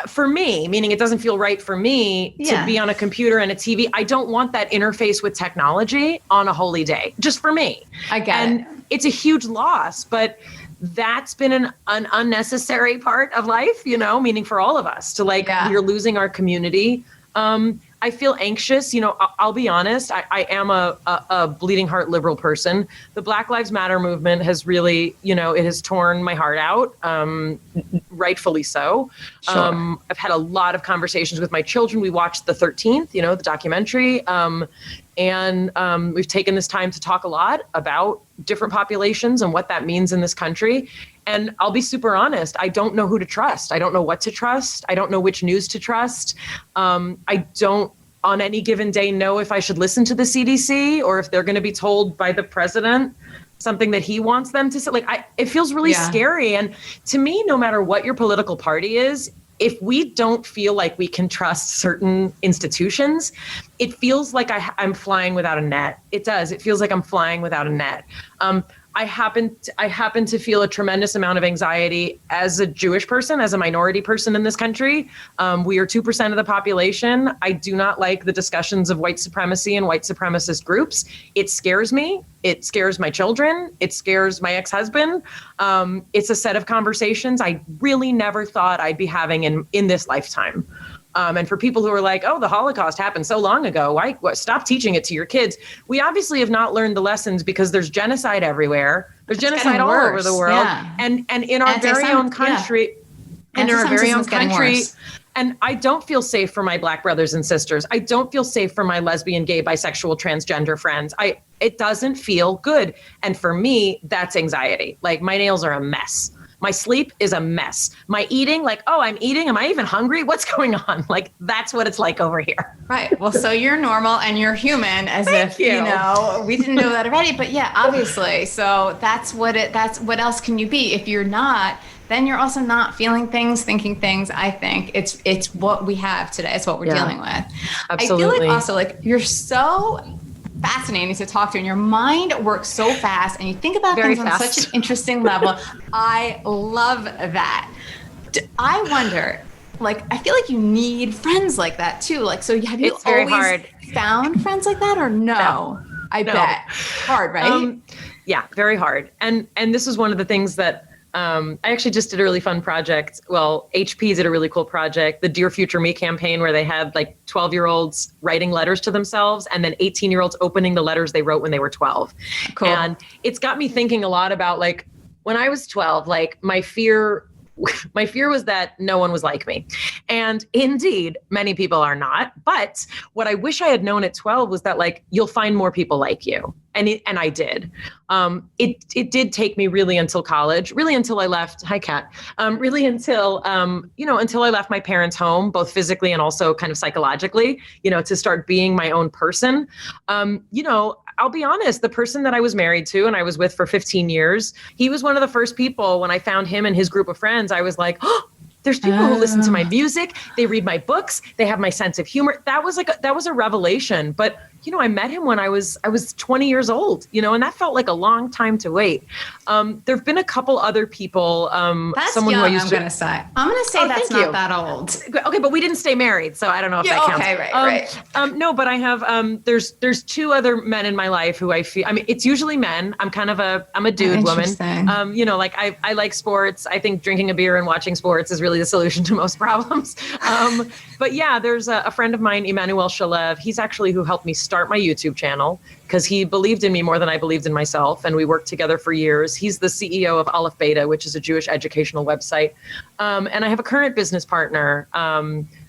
Speaker 1: for me, meaning it doesn't feel right for me to be on a computer and a TV. I don't want that interface with technology on a holy day, just for me.
Speaker 3: I get it.
Speaker 1: It's a huge loss, but that's been an unnecessary part of life, meaning for all of us to we're losing our community. I feel anxious. I'll be honest. I am a bleeding heart liberal person. The Black Lives Matter movement has really, it has torn my heart out, rightfully so. Sure. I've had a lot of conversations with my children. We watched the 13th, the documentary. And we've taken this time to talk a lot about different populations and what that means in this country. And I'll be super honest, I don't know who to trust. I don't know what to trust. I don't know which news to trust. I don't, on any given day, know if I should listen to the CDC or if they're going to be told by the president something that he wants them to say. It feels really scary. And to me, no matter what your political party is, if we don't feel like we can trust certain institutions, it feels like I'm flying without a net. It does. It feels like I'm flying without a net. I happen to feel a tremendous amount of anxiety as a Jewish person, as a minority person in this country. We are 2% of the population. I do not like the discussions of white supremacy and white supremacist groups. It scares me. It scares my children. It scares my ex-husband. It's a set of conversations I really never thought I'd be having in this lifetime. And for people who are like, oh, the Holocaust happened so long ago, why stop teaching it to your kids? We obviously have not learned the lessons because there's genocide everywhere. There's genocide all over the world. Yeah. And in our very own country, and I don't feel safe for my Black brothers and sisters. I don't feel safe for my lesbian, gay, bisexual, transgender friends. It doesn't feel good. And for me, that's anxiety. Like, my nails are a mess. My sleep is a mess. My eating, I'm eating. Am I even hungry? What's going on? That's what it's like over here.
Speaker 3: Right. Well, so you're normal and you're human, as if, we didn't know that already. But yeah, obviously. So that's what else can you be? If you're not, then you're also not feeling things, thinking things. I think it's what we have today. It's what we're dealing with.
Speaker 1: Absolutely.
Speaker 3: I feel like also you're so fascinating to talk to, and your mind works so fast and you think about things on such an interesting level. I love that. I wonder, like, I feel like you need friends like that too. Like, so have you always found friends like that, or no? I bet. Hard, right?
Speaker 1: Yeah, very hard. And this is one of the things that I actually just did a really fun project. Well, HP did a really cool project, the Dear Future Me campaign, where they had like 12-year-olds writing letters to themselves and then 18-year-olds opening the letters they wrote when they were 12.
Speaker 3: Cool.
Speaker 1: And it's got me thinking a lot about, like, when I was 12, like, my fear was that no one was like me. And indeed, many people are not. But what I wish I had known at 12 was that, like, you'll find more people like you. And I did. It did take me really until college, really until I left. Hi, Kat. Really until, until I left my parents' home, both physically and also kind of psychologically, to start being my own person. I'll be honest, the person that I was married to and I was with for 15 years, he was one of the first people. When I found him and his group of friends, I was like, oh, there's people who listen to my music. They read my books. They have my sense of humor. That was a revelation. But, I met him when I was 20 years old, and that felt like a long time to wait. There've been a couple other people.
Speaker 3: That's
Speaker 1: someone
Speaker 3: young,
Speaker 1: who I used
Speaker 3: I'm going to say. I'm going to say that's not that old.
Speaker 1: Okay, but we didn't stay married, so I don't know if that counts.
Speaker 3: Okay, right.
Speaker 1: No, but I have, there's two other men in my life who I feel, it's usually men. I'm a dude woman. I like sports. I think drinking a beer and watching sports is really the solution to most problems. But yeah, there's a friend of mine, Emmanuel Shalev. He's actually who helped me start my YouTube channel because he believed in me more than I believed in myself. And we worked together for years. He's the CEO of Aleph Beta, which is a Jewish educational website. And I have a current business partner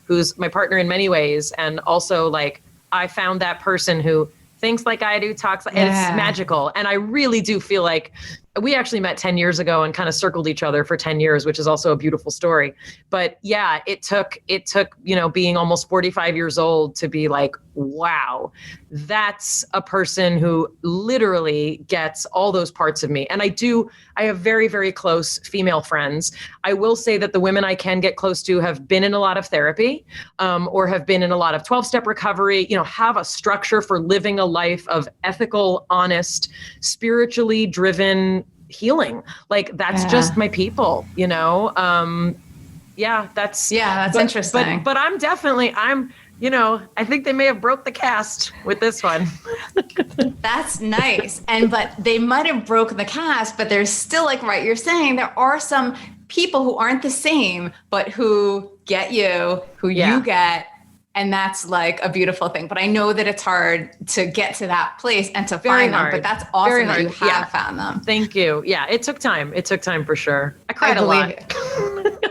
Speaker 1: who's my partner in many ways. And also, like, I found that person who thinks like I do, talks like, and it's magical. And I really do feel like we actually met 10 years ago and kind of circled each other for 10 years, which is also a beautiful story. But yeah, it took, being almost 45 years old to be like, wow, that's a person who literally gets all those parts of me. And I have very, very close female friends. I will say that the women I can get close to have been in a lot of therapy, or have been in a lot of 12-step recovery, have a structure for living a life of ethical, honest, spiritually driven healing. Like, that's just my people, that's interesting. But I'm definitely, I think they may have broke the cast with this one.
Speaker 3: That's nice. But they might have broken the cast, but there's still, like, right, you're saying there are some people who aren't the same, but who get you, who you get. And that's like a beautiful thing. But I know that it's hard to get to that place and to find them. But that's awesome that you have found them.
Speaker 1: Thank you. Yeah, it took time. It took time for sure. I cried a lot.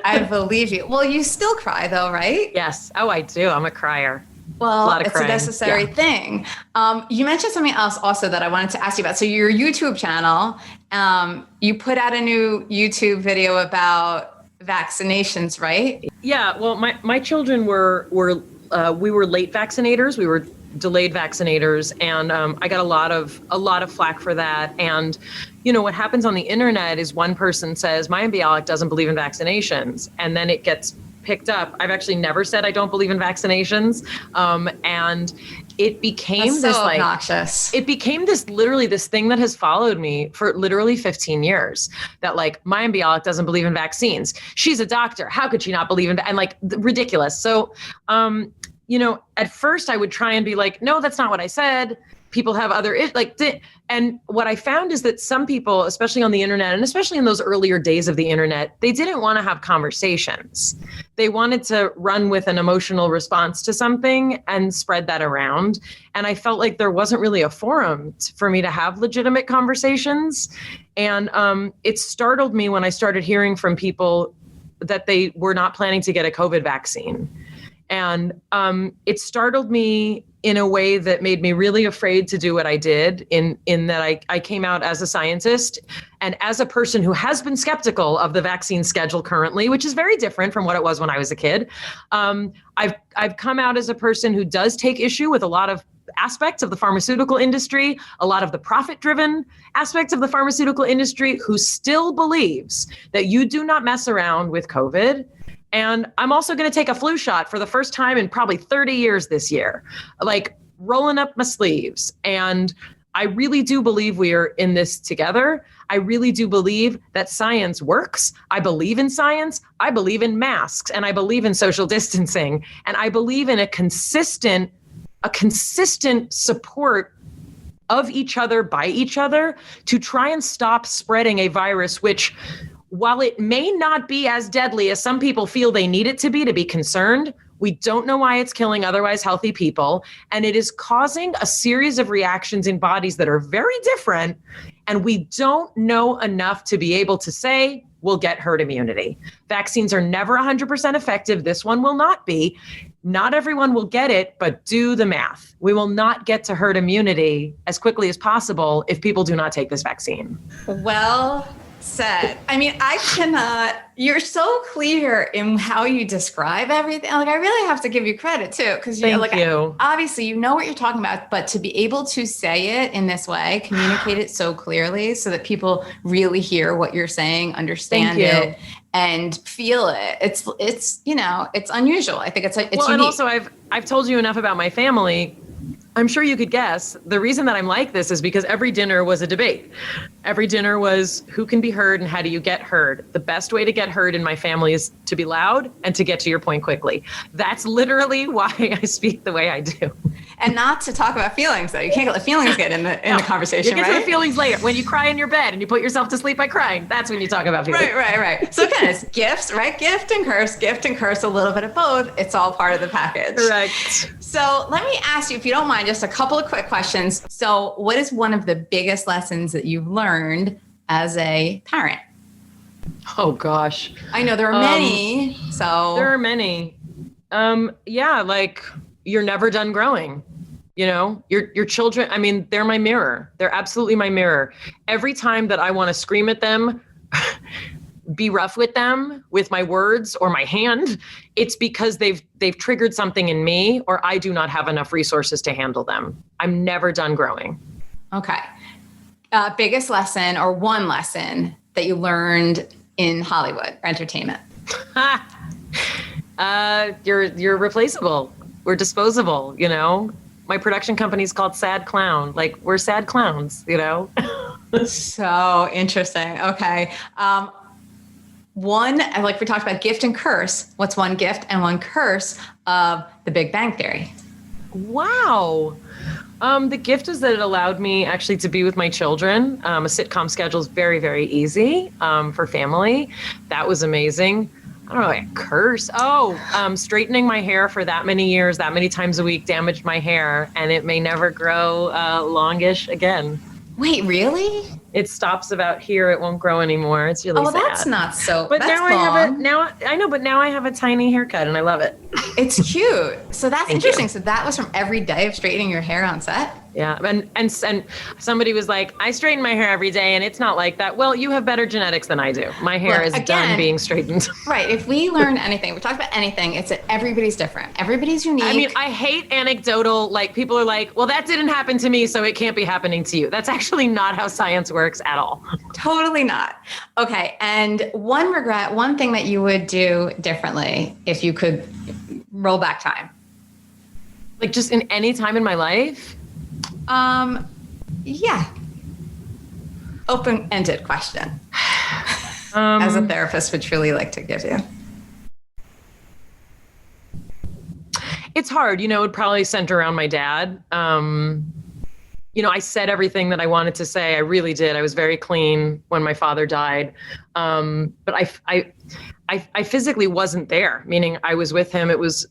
Speaker 3: I believe you. Well, you still cry though, right?
Speaker 1: Yes. Oh, I do. I'm a crier.
Speaker 3: Well, it's a necessary thing. You mentioned something else also that I wanted to ask you about. So your YouTube channel, you put out a new YouTube video about vaccinations, right?
Speaker 1: Yeah. Well, my children we were late vaccinators. We were delayed vaccinators. And I got a lot of flack for that. And, what happens on the internet is one person says, Mayim Bialik doesn't believe in vaccinations. And then it gets picked up. I've actually never said I don't believe in vaccinations. And it became
Speaker 3: obnoxious.
Speaker 1: It became this thing that has followed me for literally 15 years, that, like, Mayim Bialik doesn't believe in vaccines. She's a doctor. How could she not believe in and like ridiculous. So, at first I would try and be like, no, that's not what I said. People have other, and what I found is that some people, especially on the internet, and especially in those earlier days of the internet, they didn't want to have conversations. They wanted to run with an emotional response to something and spread that around. And I felt like there wasn't really a forum for me to have legitimate conversations. And it startled me when I started hearing from people that they were not planning to get a COVID vaccine. And it startled me in a way that made me really afraid to do what I did, in that I came out as a scientist and as a person who has been skeptical of the vaccine schedule currently, which is very different from what it was when I was a kid. I've come out as a person who does take issue with a lot of aspects of the pharmaceutical industry, a lot of the profit-driven aspects of the pharmaceutical industry, who still believes that you do not mess around with COVID. And I'm also going to take a flu shot for the first time in probably 30 years this year, like rolling up my sleeves. And I really do believe we are in this together. I really do believe that science works. I believe in science. I believe in masks, and I believe in social distancing. And I believe in a consistent support of each other by each other to try and stop spreading a virus, which, while it may not be as deadly as some people feel they need it to be concerned, we don't know why it's killing otherwise healthy people. And it is causing a series of reactions in bodies that are very different. And we don't know enough to be able to say we'll get herd immunity. Vaccines are never 100% effective. This one will not be. Not everyone will get it, but do the math. We will not get to herd immunity as quickly as possible if people do not take this vaccine.
Speaker 3: Well said. I mean, you're so clear in how you describe everything. Like, I really have to give you credit too, because obviously you know what you're talking about, but to be able to say it in this way, communicate it so clearly so that people really hear what you're saying, understand it, and feel it. It's unusual. I think it's unique.
Speaker 1: And also I've told you enough about my family. I'm sure you could guess the reason that I'm like this is because every dinner was a debate. Every dinner was who can be heard and how do you get heard? The best way to get heard in my family is to be loud and to get to your point quickly. That's literally why I speak the way I do.
Speaker 3: And not to talk about feelings, though. You can't let feelings get in the conversation,
Speaker 1: you get
Speaker 3: right?
Speaker 1: to the feelings later. When you cry in your bed and you put yourself to sleep by crying, that's when you talk about feelings.
Speaker 3: Right. So again, it's gifts, right? Gift and curse, a little bit of both. It's all part of the package.
Speaker 1: Correct.
Speaker 3: So let me ask you, if you don't mind, just a couple of quick questions. So what is one of the biggest lessons that you've learned as a parent?
Speaker 1: Oh, gosh.
Speaker 3: I know there are many.
Speaker 1: There are many. Like you're never done growing. You know, your children, I mean, they're my mirror. They're absolutely my mirror. Every time that I want to scream at them, be rough with them with my words or my hand, it's because they've triggered something in me, or I do not have enough resources to handle them. I'm never done growing. Okay.
Speaker 3: Biggest lesson or one lesson that you learned in Hollywood or entertainment?
Speaker 1: You're replaceable. We're disposable, you know? My production company is called Sad Clown. Like, we're sad clowns, you know?
Speaker 3: So interesting. Okay. One, like we talked about gift and curse. What's one gift and one curse of The Big Bang Theory?
Speaker 1: Wow. The gift is that it allowed me actually to be with my children. A sitcom schedule is very, very easy for family. That was amazing. I don't know, a curse. Straightening my hair for that many years, that many times a week damaged my hair, and it may never grow longish again.
Speaker 3: Wait, really?
Speaker 1: It stops about here. It won't grow anymore. It's really sad.
Speaker 3: Oh, that's not so.
Speaker 1: But
Speaker 3: that's
Speaker 1: now
Speaker 3: long.
Speaker 1: I have a tiny haircut, and I love it.
Speaker 3: It's cute. So that's interesting. So that was from every day of straightening your hair on set?
Speaker 1: Yeah. And somebody was like, I straighten my hair every day, and it's not like that. Well, you have better genetics than I do. My hair is done being straightened.
Speaker 3: Right. If we learn anything, we talk about anything, it's that everybody's different. Everybody's unique.
Speaker 1: I mean, I hate anecdotal, like people are like, well, that didn't happen to me, so it can't be happening to you. That's actually not how science works at all.
Speaker 3: Totally not. Okay. And one regret, one thing that you would do differently if you could roll back time.
Speaker 1: Like just in any time in my life?
Speaker 3: Yeah. Open-ended question. As a therapist would truly like to give you.
Speaker 1: It's hard, it would probably center around my dad. I said everything that I wanted to say. I really did. I was very clean when my father died. But I physically wasn't there, meaning I was with him. It was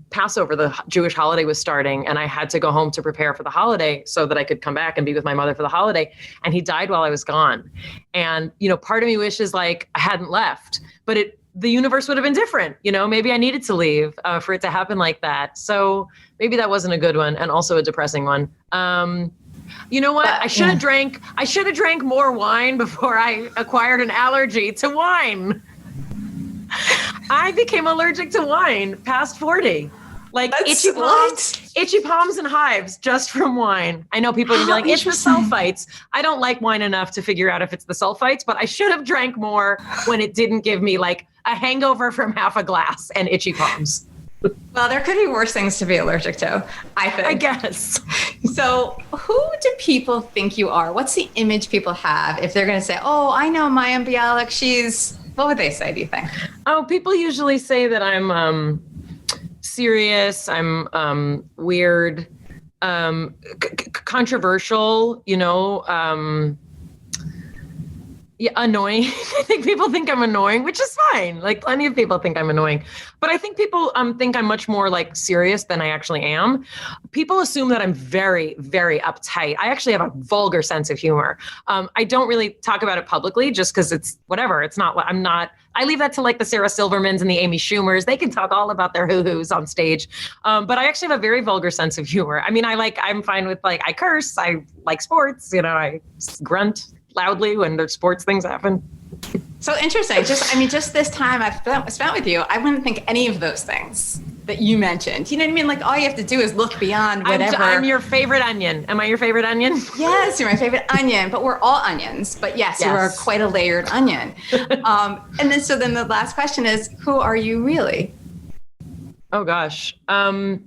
Speaker 1: Passover, the Jewish holiday was starting, and I had to go home to prepare for the holiday so that I could come back and be with my mother for the holiday. And he died while I was gone. And, part of me wishes like I hadn't left, but the universe would have been different. Maybe I needed to leave for it to happen like that. So maybe that wasn't a good one, and also a depressing one. You know what? I should have drank more wine before I acquired an allergy to wine. I became allergic to wine past 40. Like itchy palms and hives just from wine. I know people are gonna be like, it's the sulfites. I don't like wine enough to figure out if it's the sulfites, but I should have drank more when it didn't give me like a hangover from half a glass and itchy palms.
Speaker 3: Well, there could be worse things to be allergic to, I think.
Speaker 1: I guess.
Speaker 3: So who do people think you are? What's the image people have if they're going to say, oh, I know Mayim Bialik, what would they say, do you think?
Speaker 1: Oh, people usually say that I'm serious, I'm weird, controversial, annoying. I think people think I'm annoying, which is fine. Like plenty of people think I'm annoying, but I think people think I'm much more like serious than I actually am. People assume that I'm very, very uptight. I actually have a vulgar sense of humor. I don't really talk about it publicly just because it's whatever. It's not, I leave that to like the Sarah Silvermans and the Amy Schumers. They can talk all about their hoo-hoos on stage. But I actually have a very vulgar sense of humor. I mean, I'm fine with I curse, I like sports, I grunt loudly when there's sports things happen.
Speaker 3: So interesting. Just this time I've spent with you, I wouldn't think any of those things that you mentioned. You know what I mean? Like all you have to do is look beyond whatever.
Speaker 1: I'm your favorite onion. Am I your favorite onion?
Speaker 3: Yes, you're my favorite onion, but we're all onions. But yes, you are quite a layered onion. And then the last question is, who are you really?
Speaker 1: Oh gosh. I'm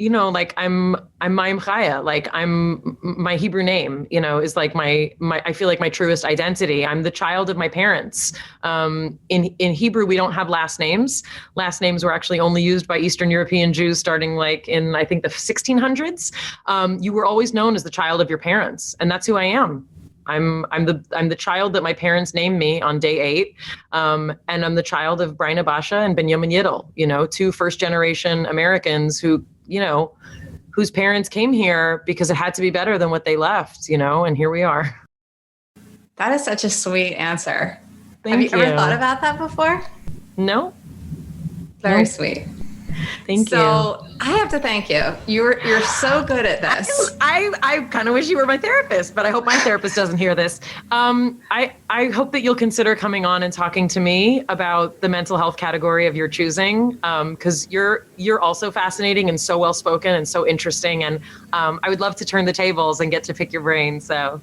Speaker 1: Mayim Chaya, like I'm my Hebrew name, is like my I feel like my truest identity. I'm the child of my parents. In Hebrew, we don't have last names. Last names were actually only used by Eastern European Jews starting like in, I think, the 1600s. You were always known as the child of your parents, and that's who I am. I'm the child that my parents named me on day 8. And I'm the child of Bryna Basha and Benjamin Yiddle, 2 first-generation Americans who, whose parents came here because it had to be better than what they left, and here we are.
Speaker 3: That is such a sweet answer.
Speaker 1: Have you
Speaker 3: ever thought about that before?
Speaker 1: No.
Speaker 3: Very sweet.
Speaker 1: Thank you.
Speaker 3: So I have to thank you. You're so good at this.
Speaker 1: I kind of wish you were my therapist, but I hope my therapist doesn't hear this. I hope that you'll consider coming on and talking to me about the mental health category of your choosing, because you're also fascinating and so well spoken and so interesting, and I would love to turn the tables and get to pick your brain. So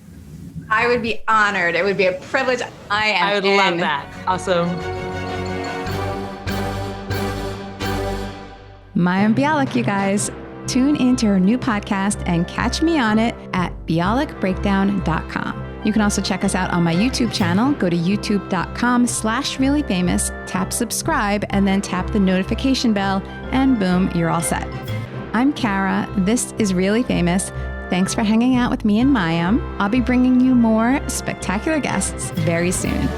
Speaker 3: I would be honored. It would be a privilege. I
Speaker 1: would love that. Awesome.
Speaker 2: Mayim Bialik, you guys. Tune into her new podcast and catch me on it at bialikbreakdown.com. You can also check us out on my YouTube channel. Go to youtube.com/reallyfamous, tap subscribe, and then tap the notification bell, and boom, you're all set. I'm Kara. This is Really Famous. Thanks for hanging out with me and Mayim. I'll be bringing you more spectacular guests very soon.